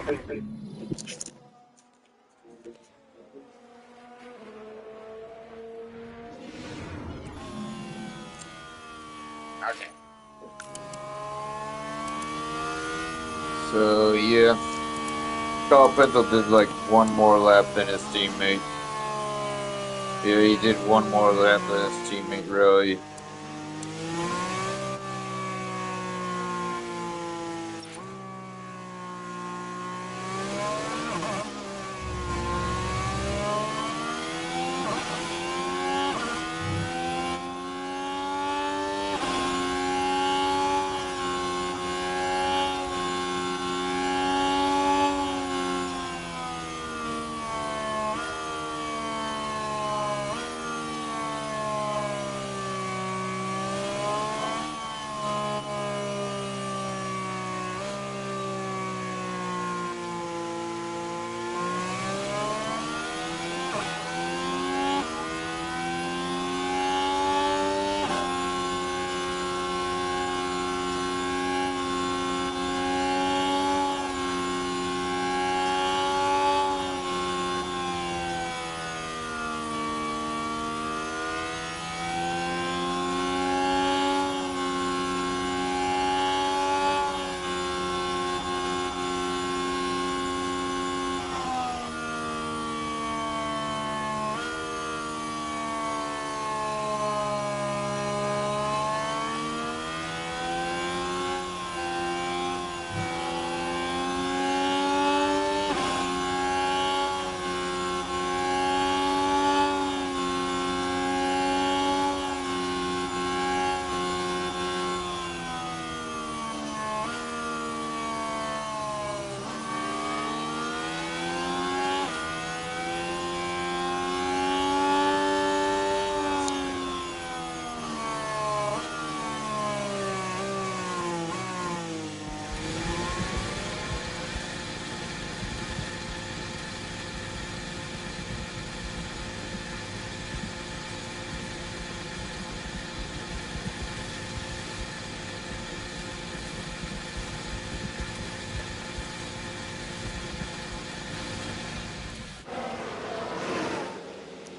Copy. Okay. So yeah, Kyle Pinto did like one more lap than his teammate. Yeah, he did one more lap than his teammate, really.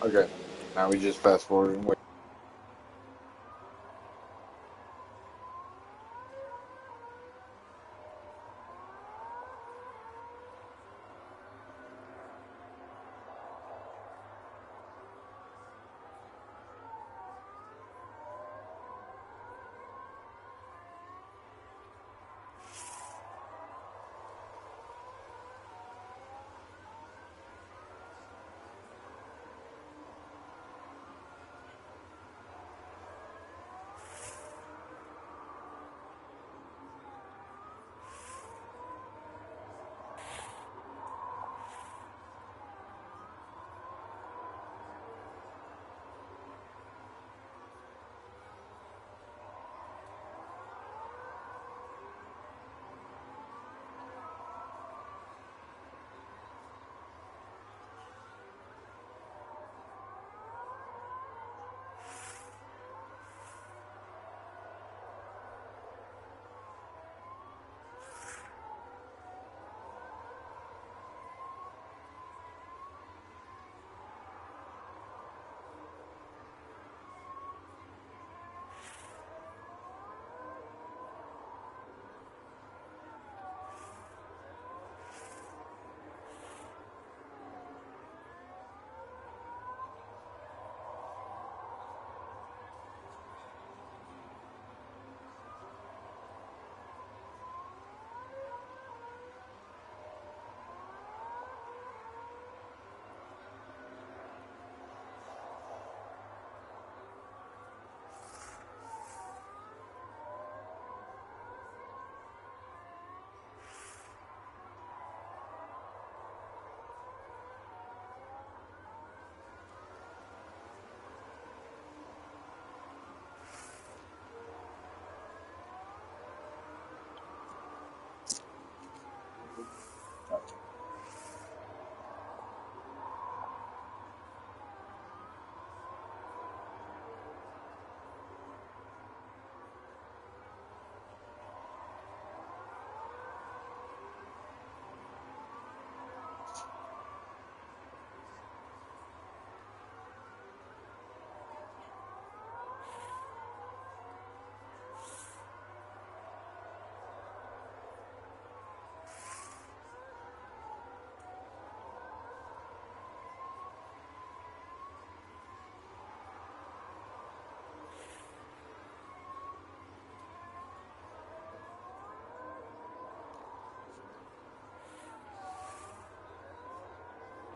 Okay, now we just fast forward and wait.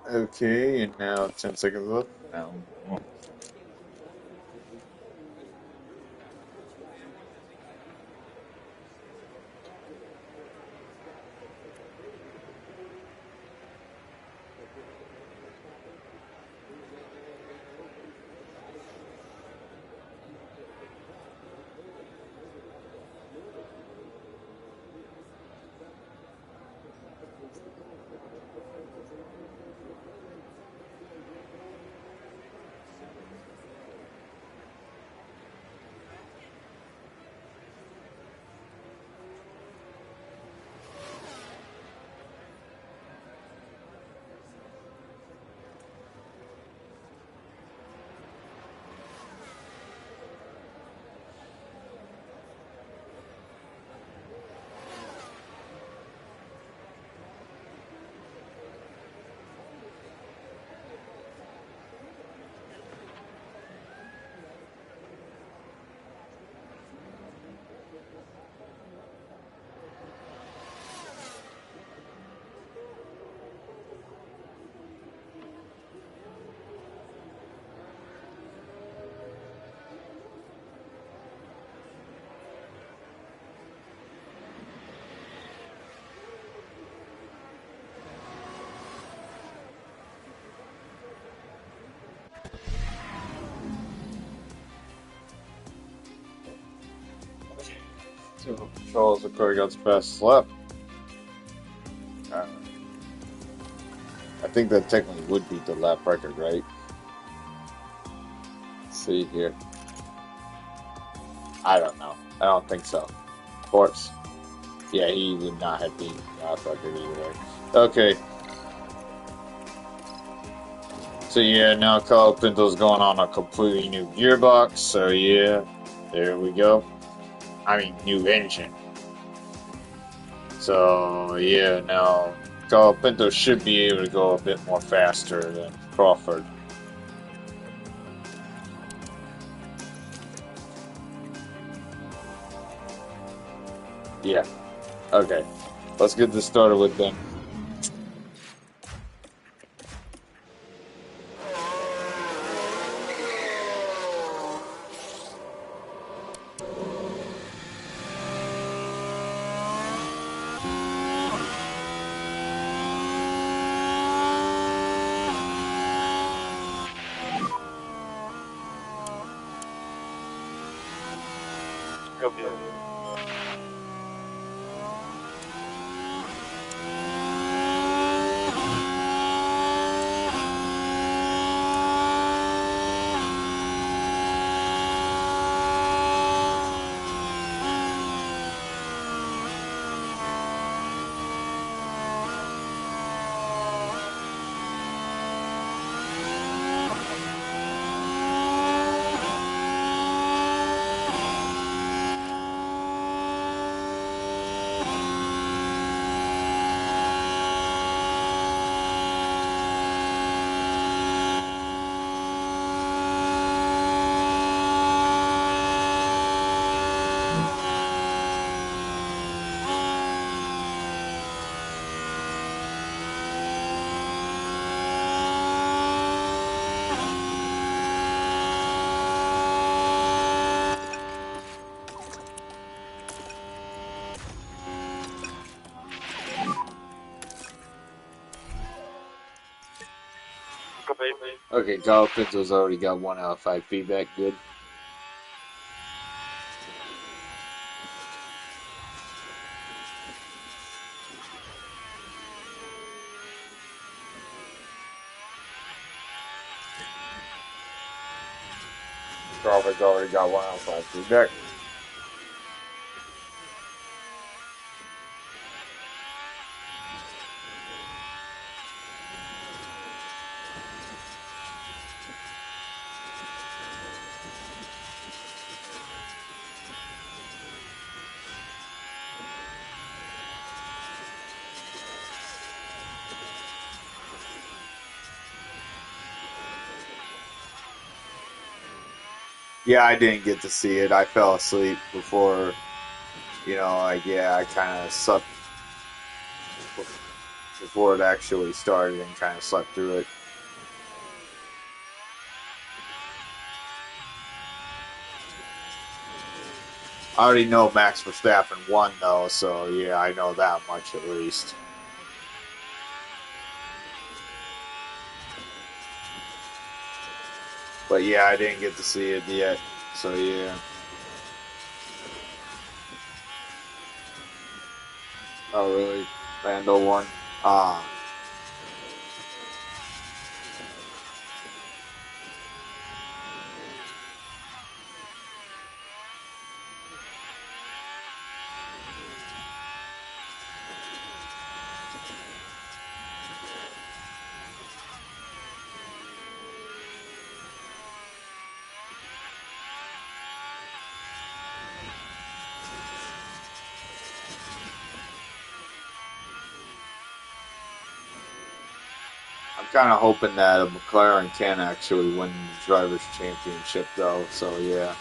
Okay, and now 10 seconds left. Now. So Charles Leclerc got the fastest lap. I think that technically would beat the lap record, right? Let's see here. I don't know. I don't think so. Of course. Yeah, he would not have beaten the lap record either way. Okay. So yeah, now Kyle Pinto's going on a completely new gearbox. So yeah, there we go. I mean, new engine. So yeah, now Kyle Pinto should be able to go a bit more faster than Crawford. Yeah. Okay. Let's get this started with them. Copy. Copy. Okay, Kyle Pinto's already got 1 out of 5 feedback. Good. Crawford's already got 1 out of 5 feedback. Yeah, I didn't get to see it. I fell asleep before, I kind of sucked. before it actually started and kind of slept through it. I already know Max Verstappen won though, so yeah, I know that much at least. But yeah, I didn't get to see it yet, so yeah. Oh really? Lando won. Ah, I'm kind of hoping that a McLaren can actually win the drivers' championship though. So yeah.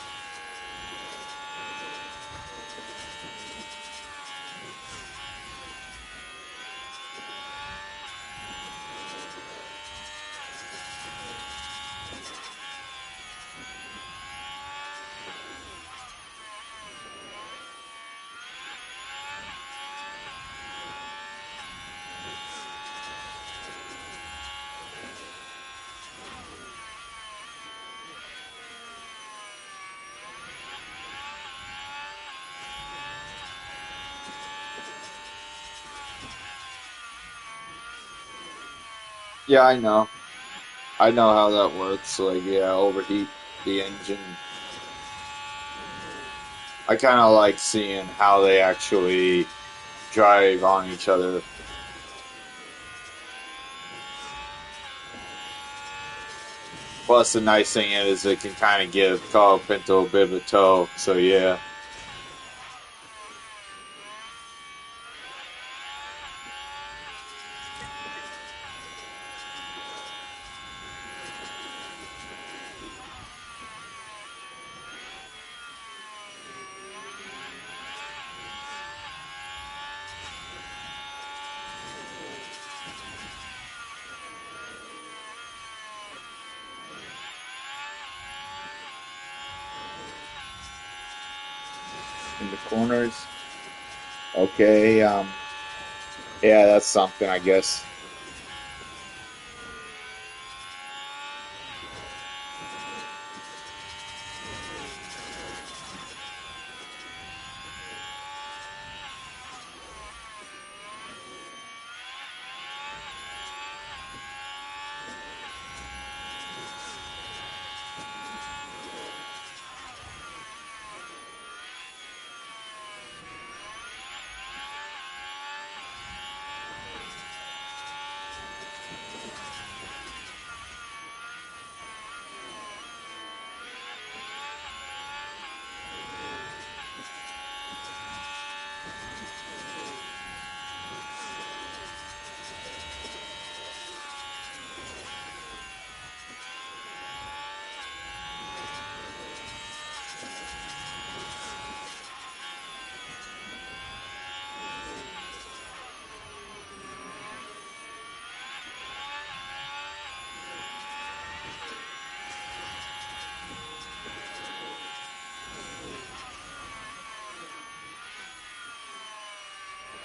Yeah, I know. I know how that works. Like, yeah, overheat the engine. I kind of like seeing how they actually drive on each other. Plus, the nice thing is it can kind of give Carl Pinto a bit of a tow. So yeah. In the corners. Okay. Yeah, that's something, I guess.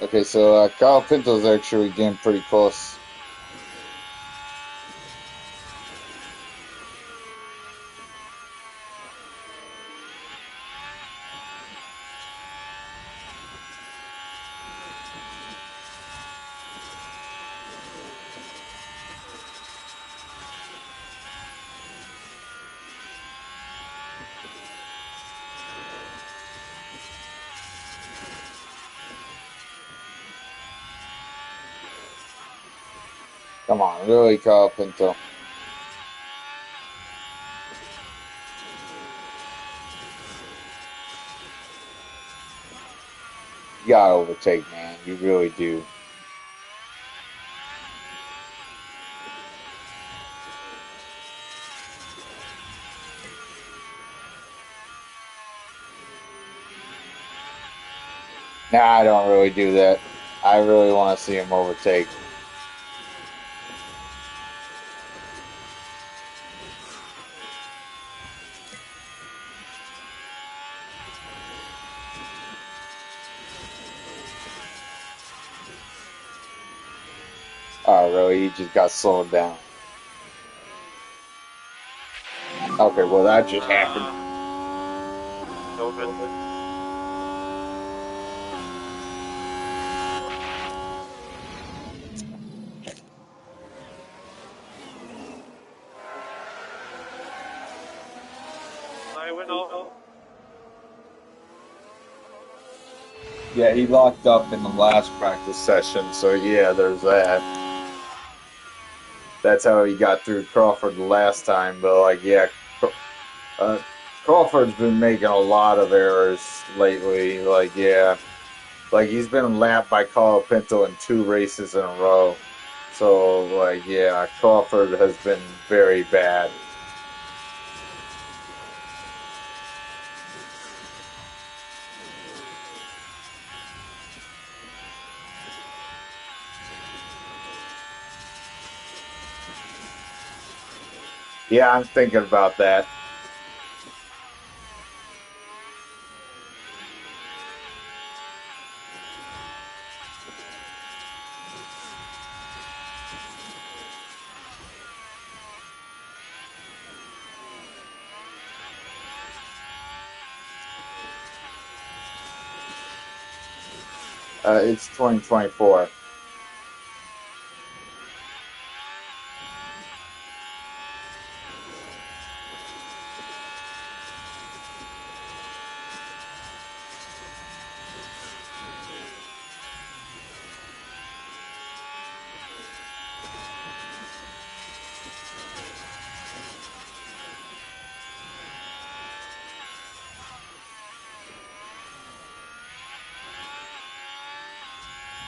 Okay, so Kyle Pinto's actually getting pretty close. Come on, really, Kyle Pinto. You gotta overtake, man. You really do. Nah, I don't really do that. I really want to see him overtake. really. He just got slowed down. Okay, well, that just happened. Open. I went off. Yeah, he locked up in the last practice Session, so yeah, there's that. That's how he got through Crawford the last time, but like, yeah, Crawford's been making a lot of errors lately. Like, yeah, like he's been lapped by Colapinto in 2 races in a row. So, like, yeah, Crawford has been very bad. Yeah, I'm thinking about that. It's 2024.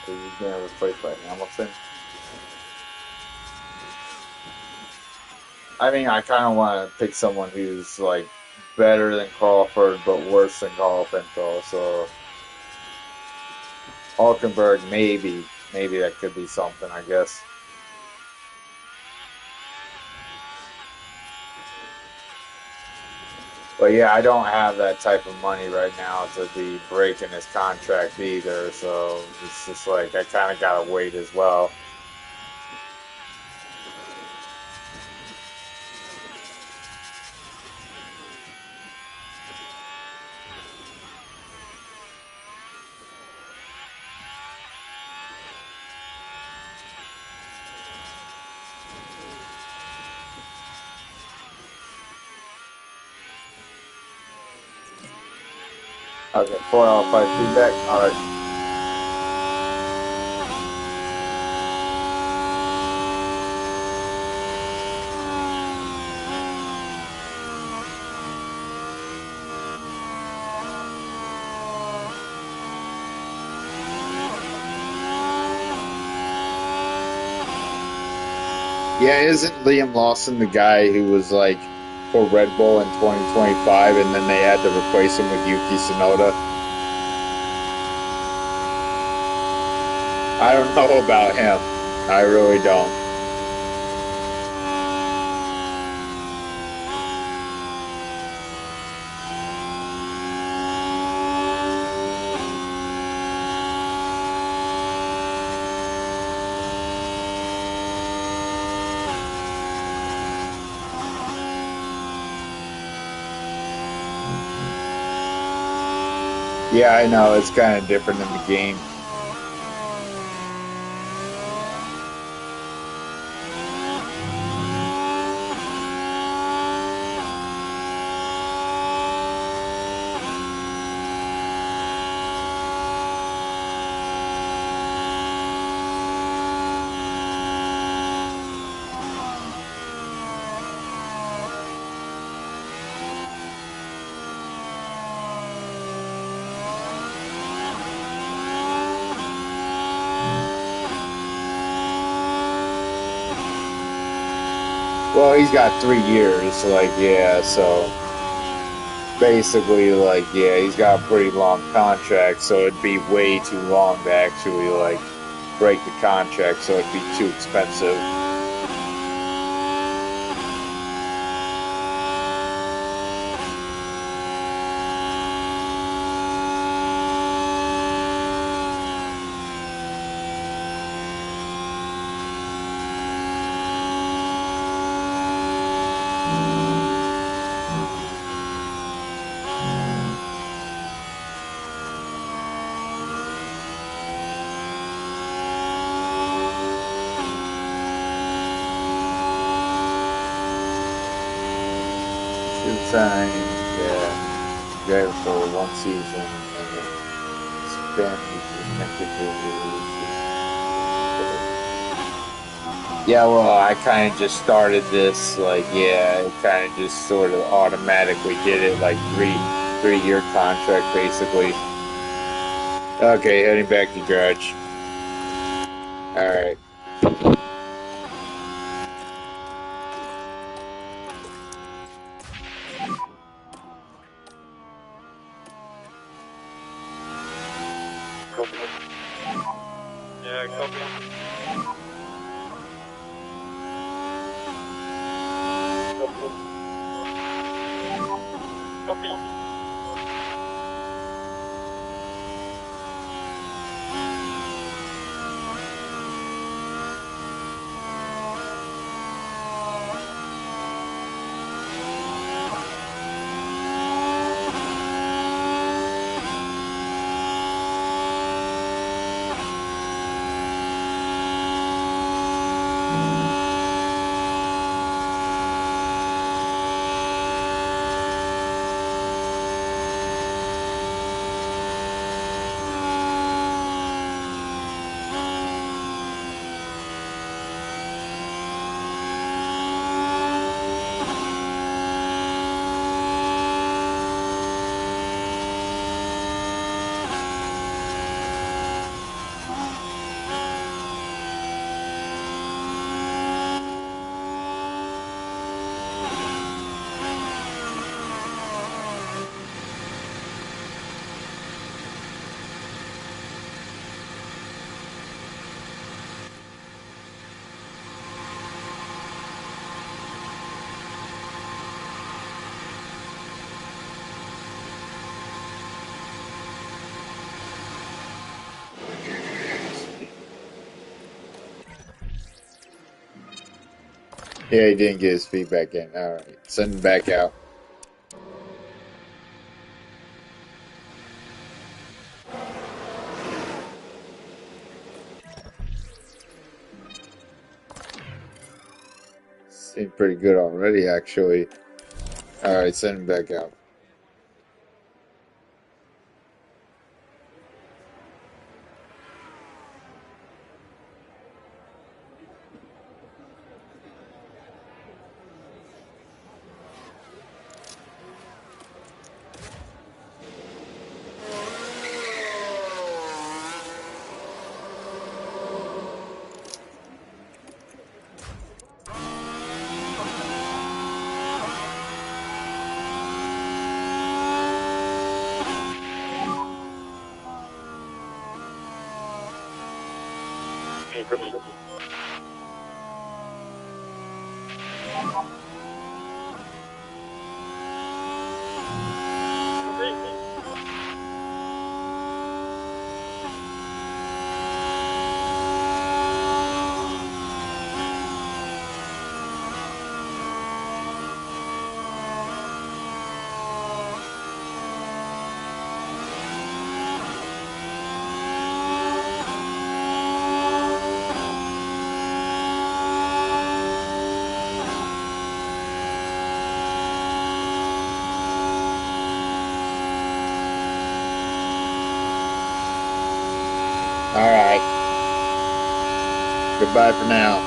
He's being replaced by Hamilton. I mean, I kind of want to pick someone who's like better than Crawford but worse than Colapinto. So Hulkenberg, maybe that could be something, I guess. But yeah, I don't have that type of money right now to be breaking his contract either. So it's just like I kind of gotta wait as well. Okay, 4 out of 5 feedback. All right. Yeah, isn't Liam Lawson the guy who was like for Red Bull in 2025 and then they had to replace him with Yuki Tsunoda? I don't know about him. I really don't. Yeah, I know. It's kind of different in the game. Well, he's got 3 years, like, yeah, so basically, like, yeah, he's got a pretty long contract, so it'd be way too long to actually, like, break the contract, so it'd be too expensive. Good time. Yeah. Drive for one season and then spend connected to Yeah, well, I kind of just started this, like, yeah, it kind of just sort of automatically did it, like three-year contract, basically. Okay, heading back to garage. All right. Copy. Yeah, copy. Copy. Yeah, he didn't get his feedback in. All right, send him back out. Seemed pretty good already, actually. All right, send him back out. Okay, copy. Copy. All right. Goodbye for now.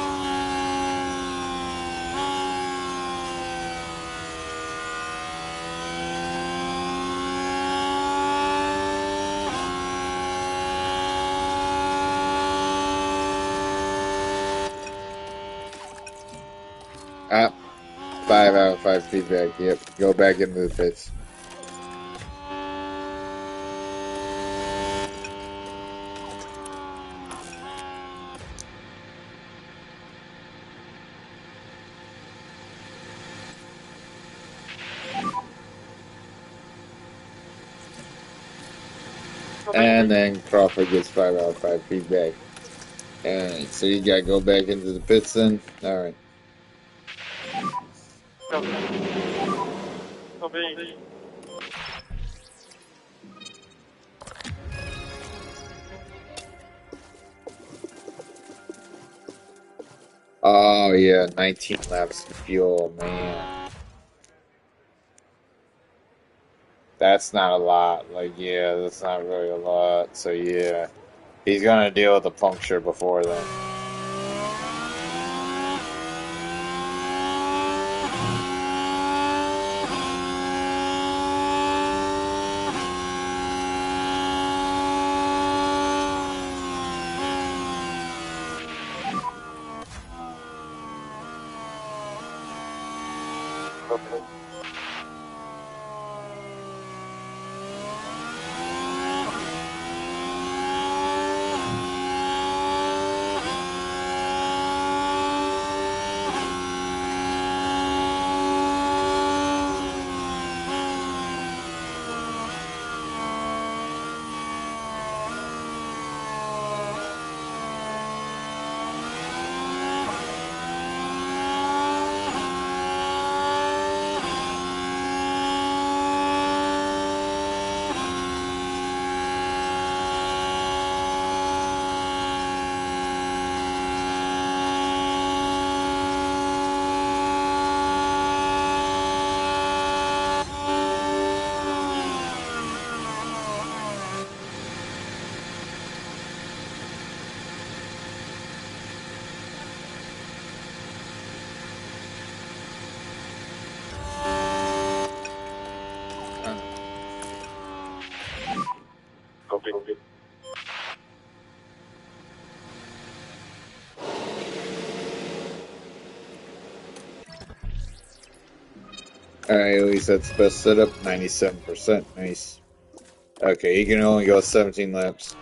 Ah, 5 out of 5 feedback. Yep, go back into the pits. And then Crawford gets 5 out of 5 feedback. Alright, so you gotta go back into the pits then? Alright. Copy. Copy. Oh yeah, 19 laps of fuel, man. That's not a lot. Like, yeah, that's not really a lot. So, yeah, he's gonna deal with the puncture before then. Copy. Copy. Alright, at least that's the best setup. 97%. Nice. Okay, he can only go 17 laps.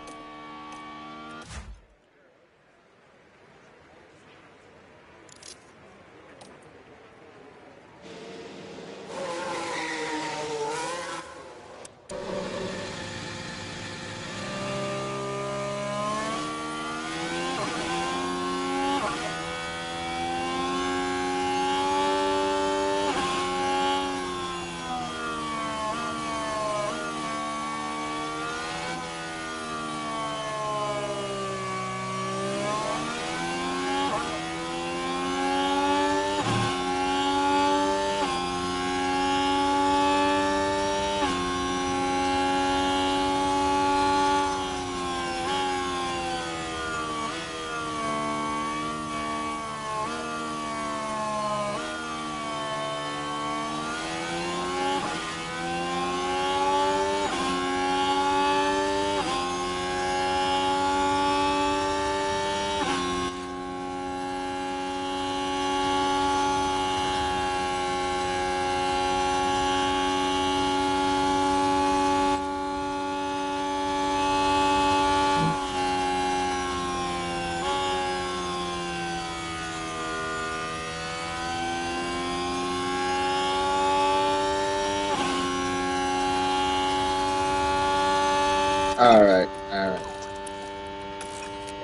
Alright, alright.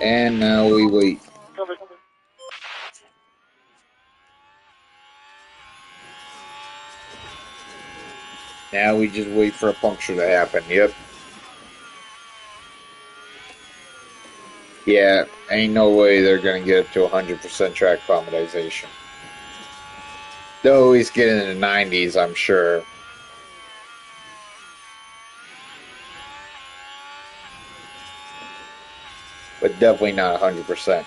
And now we wait. Copy. Now we just wait for a puncture to happen. Yep. Yeah, ain't no way they're gonna get up to 100% track acclimatization. Though he's getting in the 90s, I'm sure. But definitely not 100%.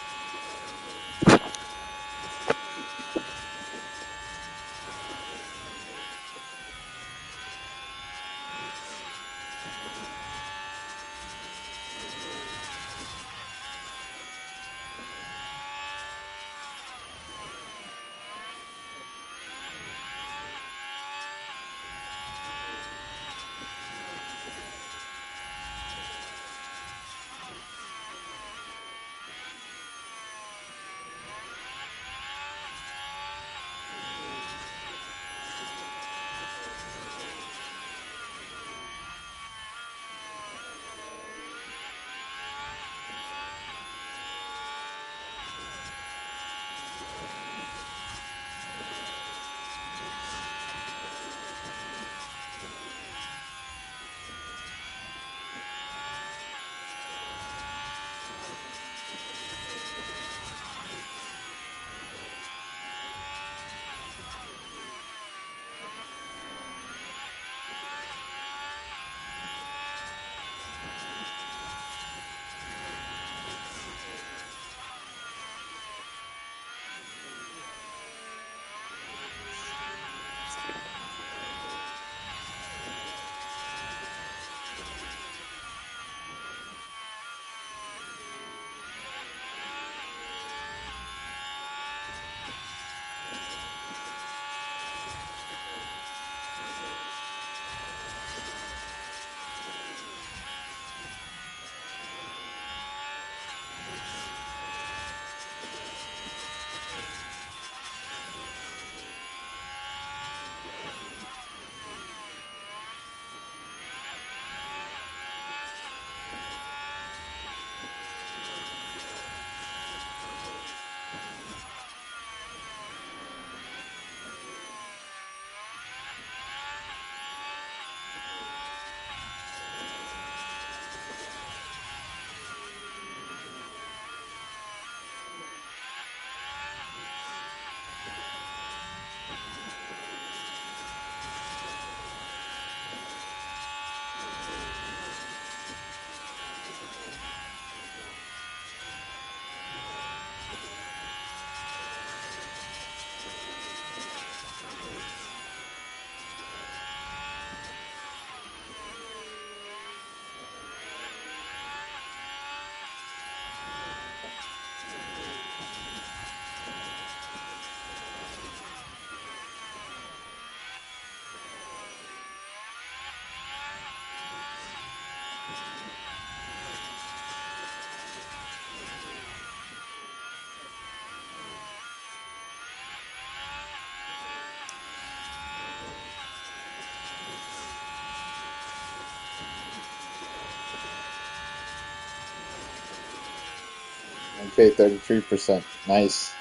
Okay, 33%. Nice.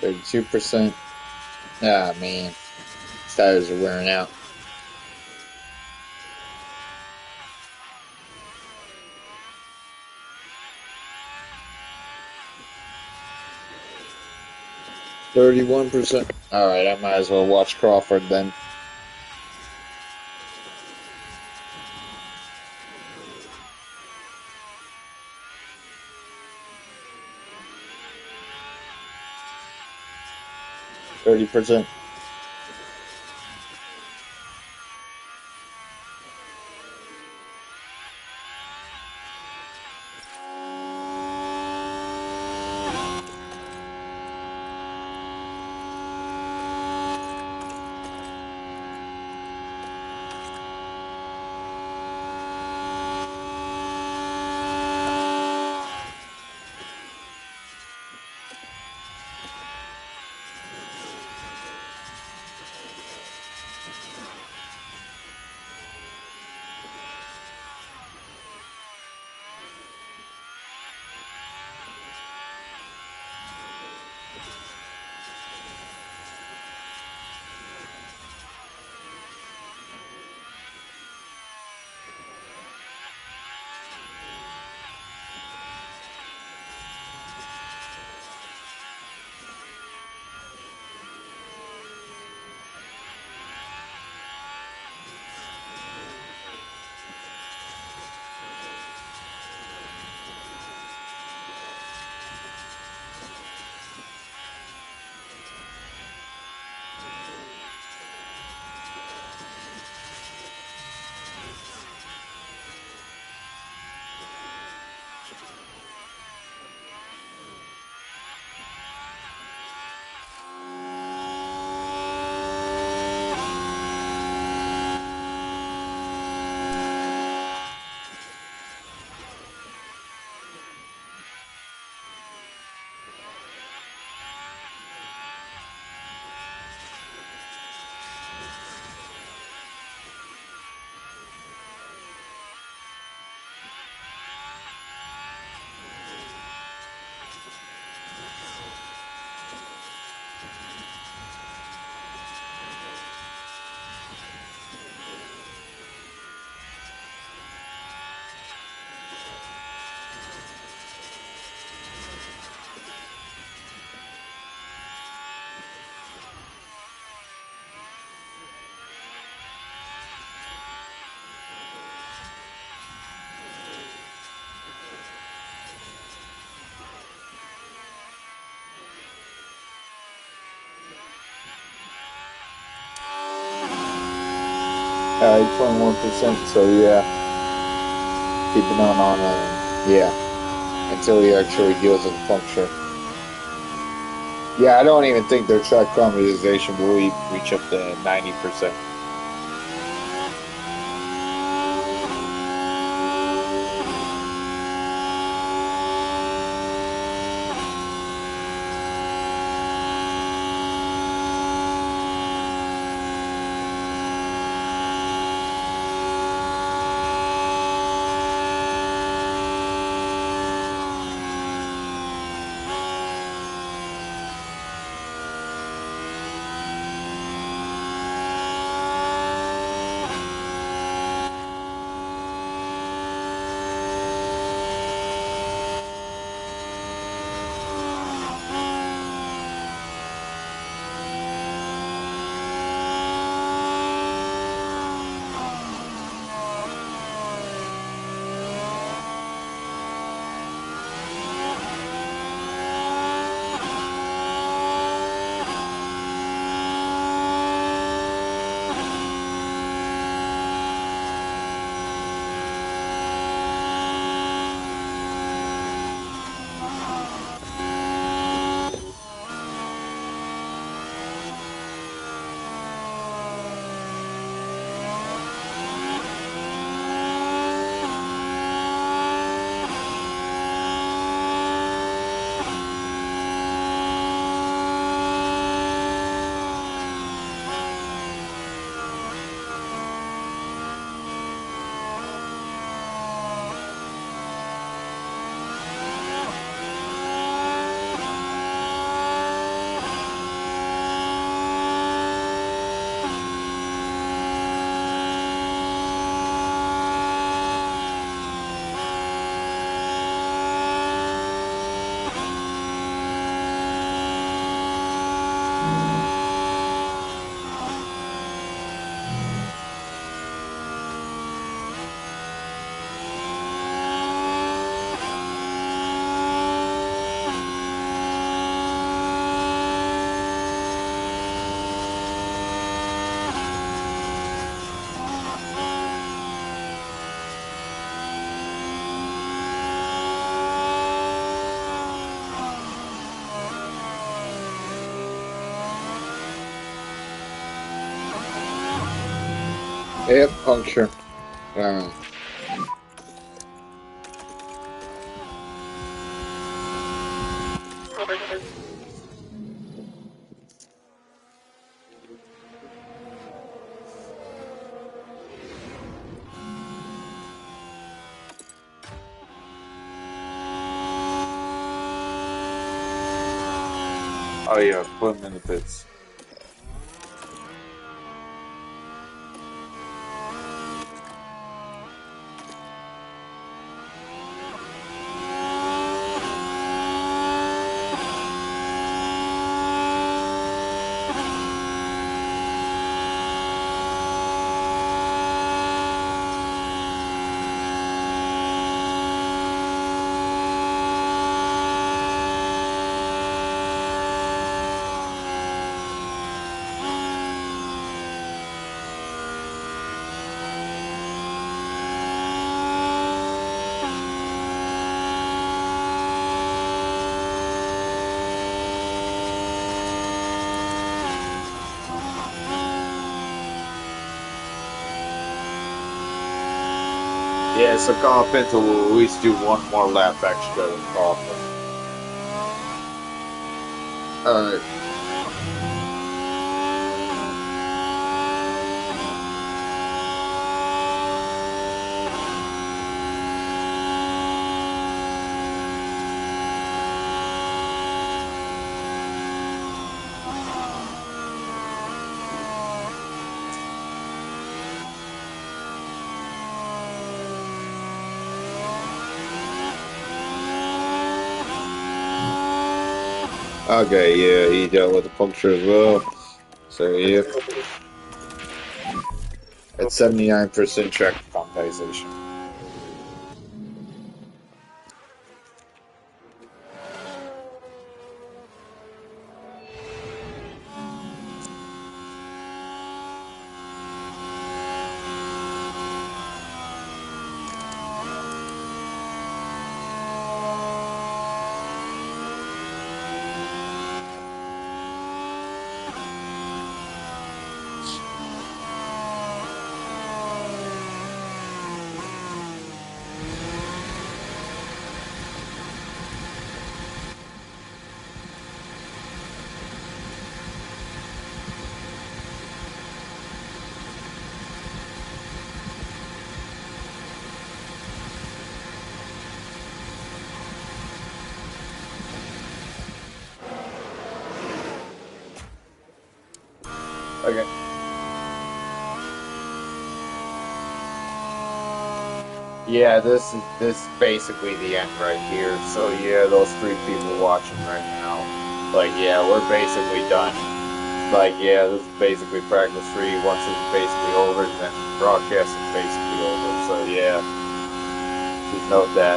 32%. Ah, man. These tires are wearing out. $31%. Alright, I might as well watch Crawford then. $30%. Alright, 21%, so yeah. Keeping on yeah. Until he actually deals with the puncture. Yeah, I don't even think their track customization will reach up to 90%. Yep, puncture. Uh, oh yeah, put him in the pits. Yeah, so Carl Pinto will at least do one more lap extra than Crawford. Alright. Okay, yeah, he dealt with the puncture as well. So, yep, at 79% track compensation. Okay. Yeah, this is basically the end right here. So yeah, those three people watching right now, like yeah, we're basically done. Like yeah, this is basically practice free. Once this is basically over, then broadcast is basically over. So yeah, just note that.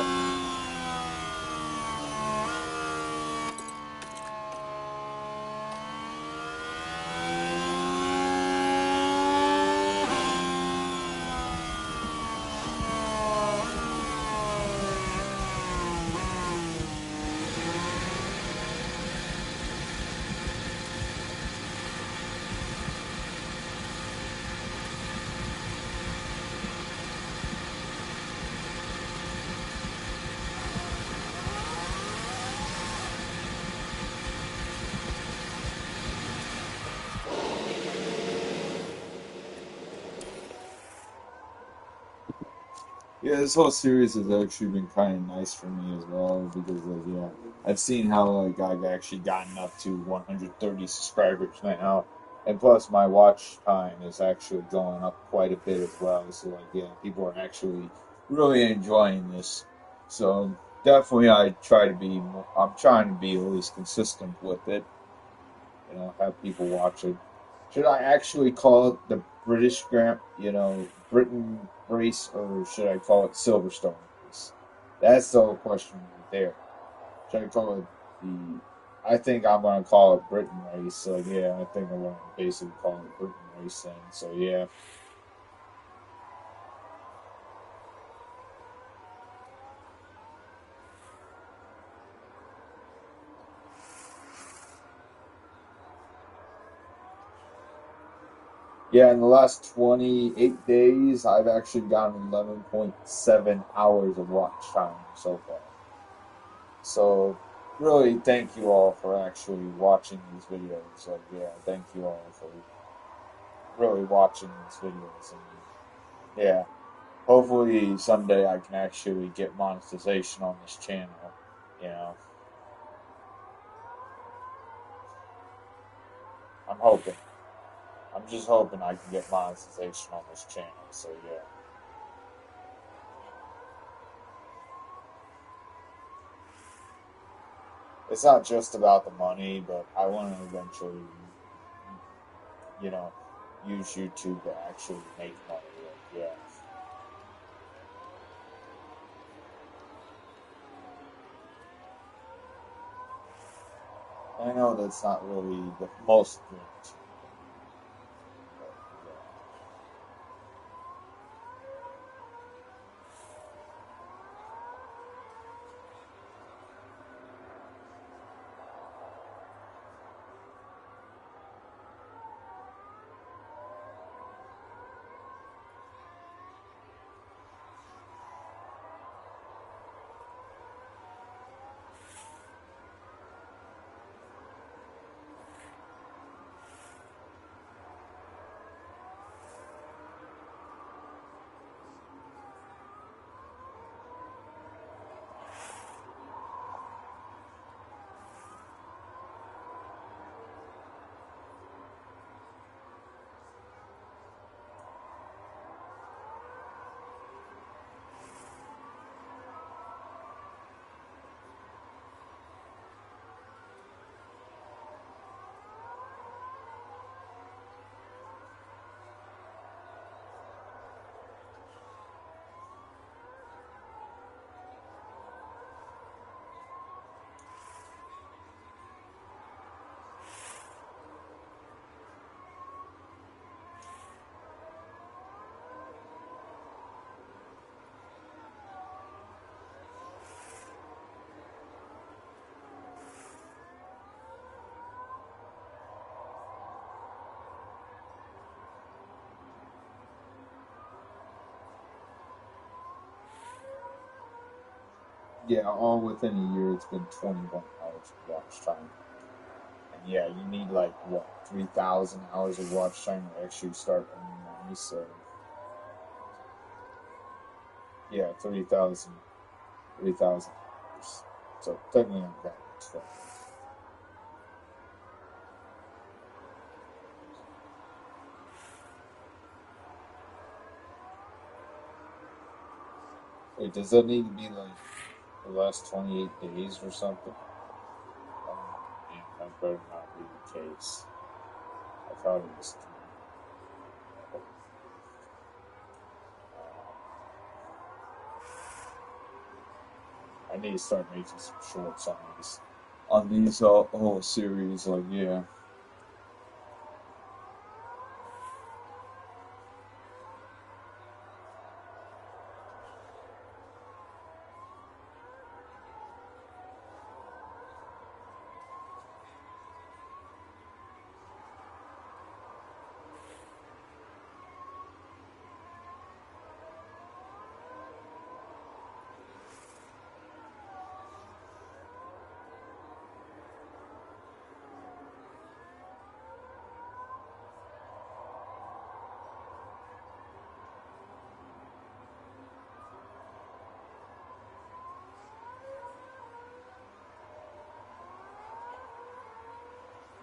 Yeah, this whole series has actually been kind of nice for me as well because, like, yeah, I've seen how like I've actually gotten up to 130 subscribers now, and plus my watch time is actually going up quite a bit as well. So, like, yeah, people are actually really enjoying this. So definitely, I try to be. I'm trying to be at least consistent with it. Have people watch it. Should I actually call it the British Grand, Britain race, or should I call it Silverstone race? That's the whole question right there. Should I call it the? I think I'm gonna call it Britain race. So yeah, I think I'm gonna basically call it Britain race then. So yeah. Yeah, in the last 28 days, I've actually gotten 11.7 hours of watch time so far. So, really, thank you all for actually watching these videos. Like, yeah, thank you all for really watching these videos. And, yeah, hopefully someday I can actually get monetization on this channel. You know, I'm hoping. I'm just hoping I can get monetization on this channel. So, yeah. It's not just about the money, but I want to eventually, you know, use YouTube to actually make money. Like, yeah. I know that's not really the most thing to me, but yeah, all within a year, it's been 21 hours of watch time. And yeah, you need like what 3,000 hours of watch time to actually start earning money. So yeah, 3,000 hours. So technically, I'm got 12. Wait, does that need to be like the last 28 days or something? Man, that better not be the case. I thought it was 3. I need to start making some shorts on these whole series. Like, yeah.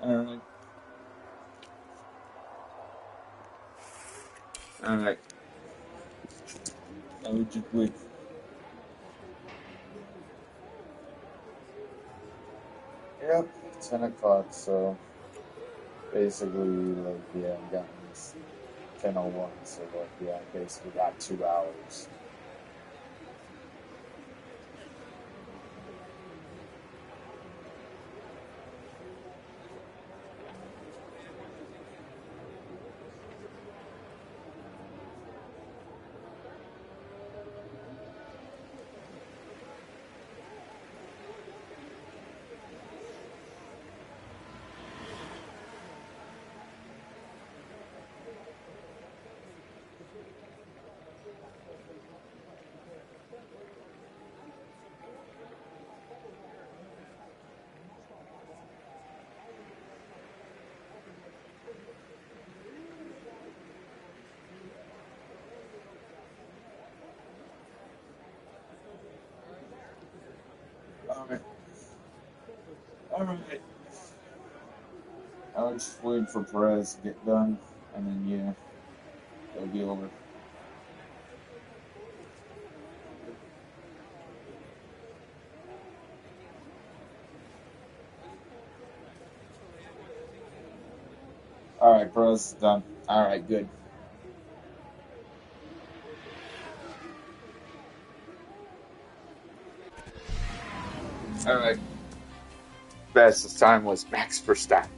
Alright. Alright. I would just wait. Yep, 10 o'clock, so basically, like, yeah, I got this 10:01, so, like, yeah, I basically got 2 hours. Alright. I was just waiting for Perez to get done, and then, yeah, it'll be over. Alright, Perez is done. Alright, good. Alright. Fastest time was Max Verstappen.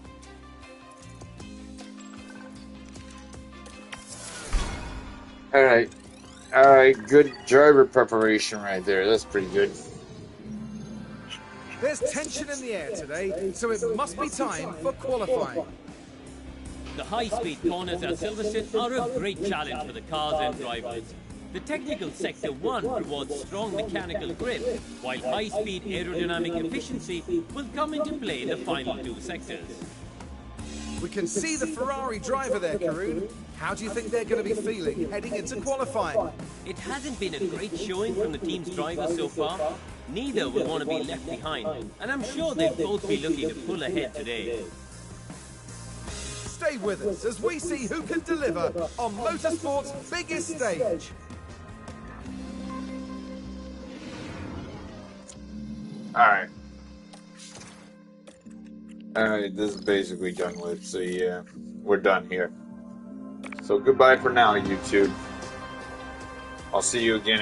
Alright. Alright, good driver preparation right there. That's pretty good. There's tension in the air today, so it must be time for qualifying. The high-speed corners at Silverstone are a great challenge for the cars and drivers. The technical sector 1 rewards strong mechanical grip, while high-speed aerodynamic efficiency will come into play in the final 2 sectors. We can see the Ferrari driver there, Karun. How do you think they're going to be feeling heading into qualifying? It hasn't been a great showing from the team's drivers so far. Neither will want to be left behind, and I'm sure they'll both be looking to pull ahead today. Stay with us as we see who can deliver on motorsport's biggest stage. Alright. Alright, this is basically done with, so yeah, we're done here. So goodbye for now, YouTube. I'll see you again.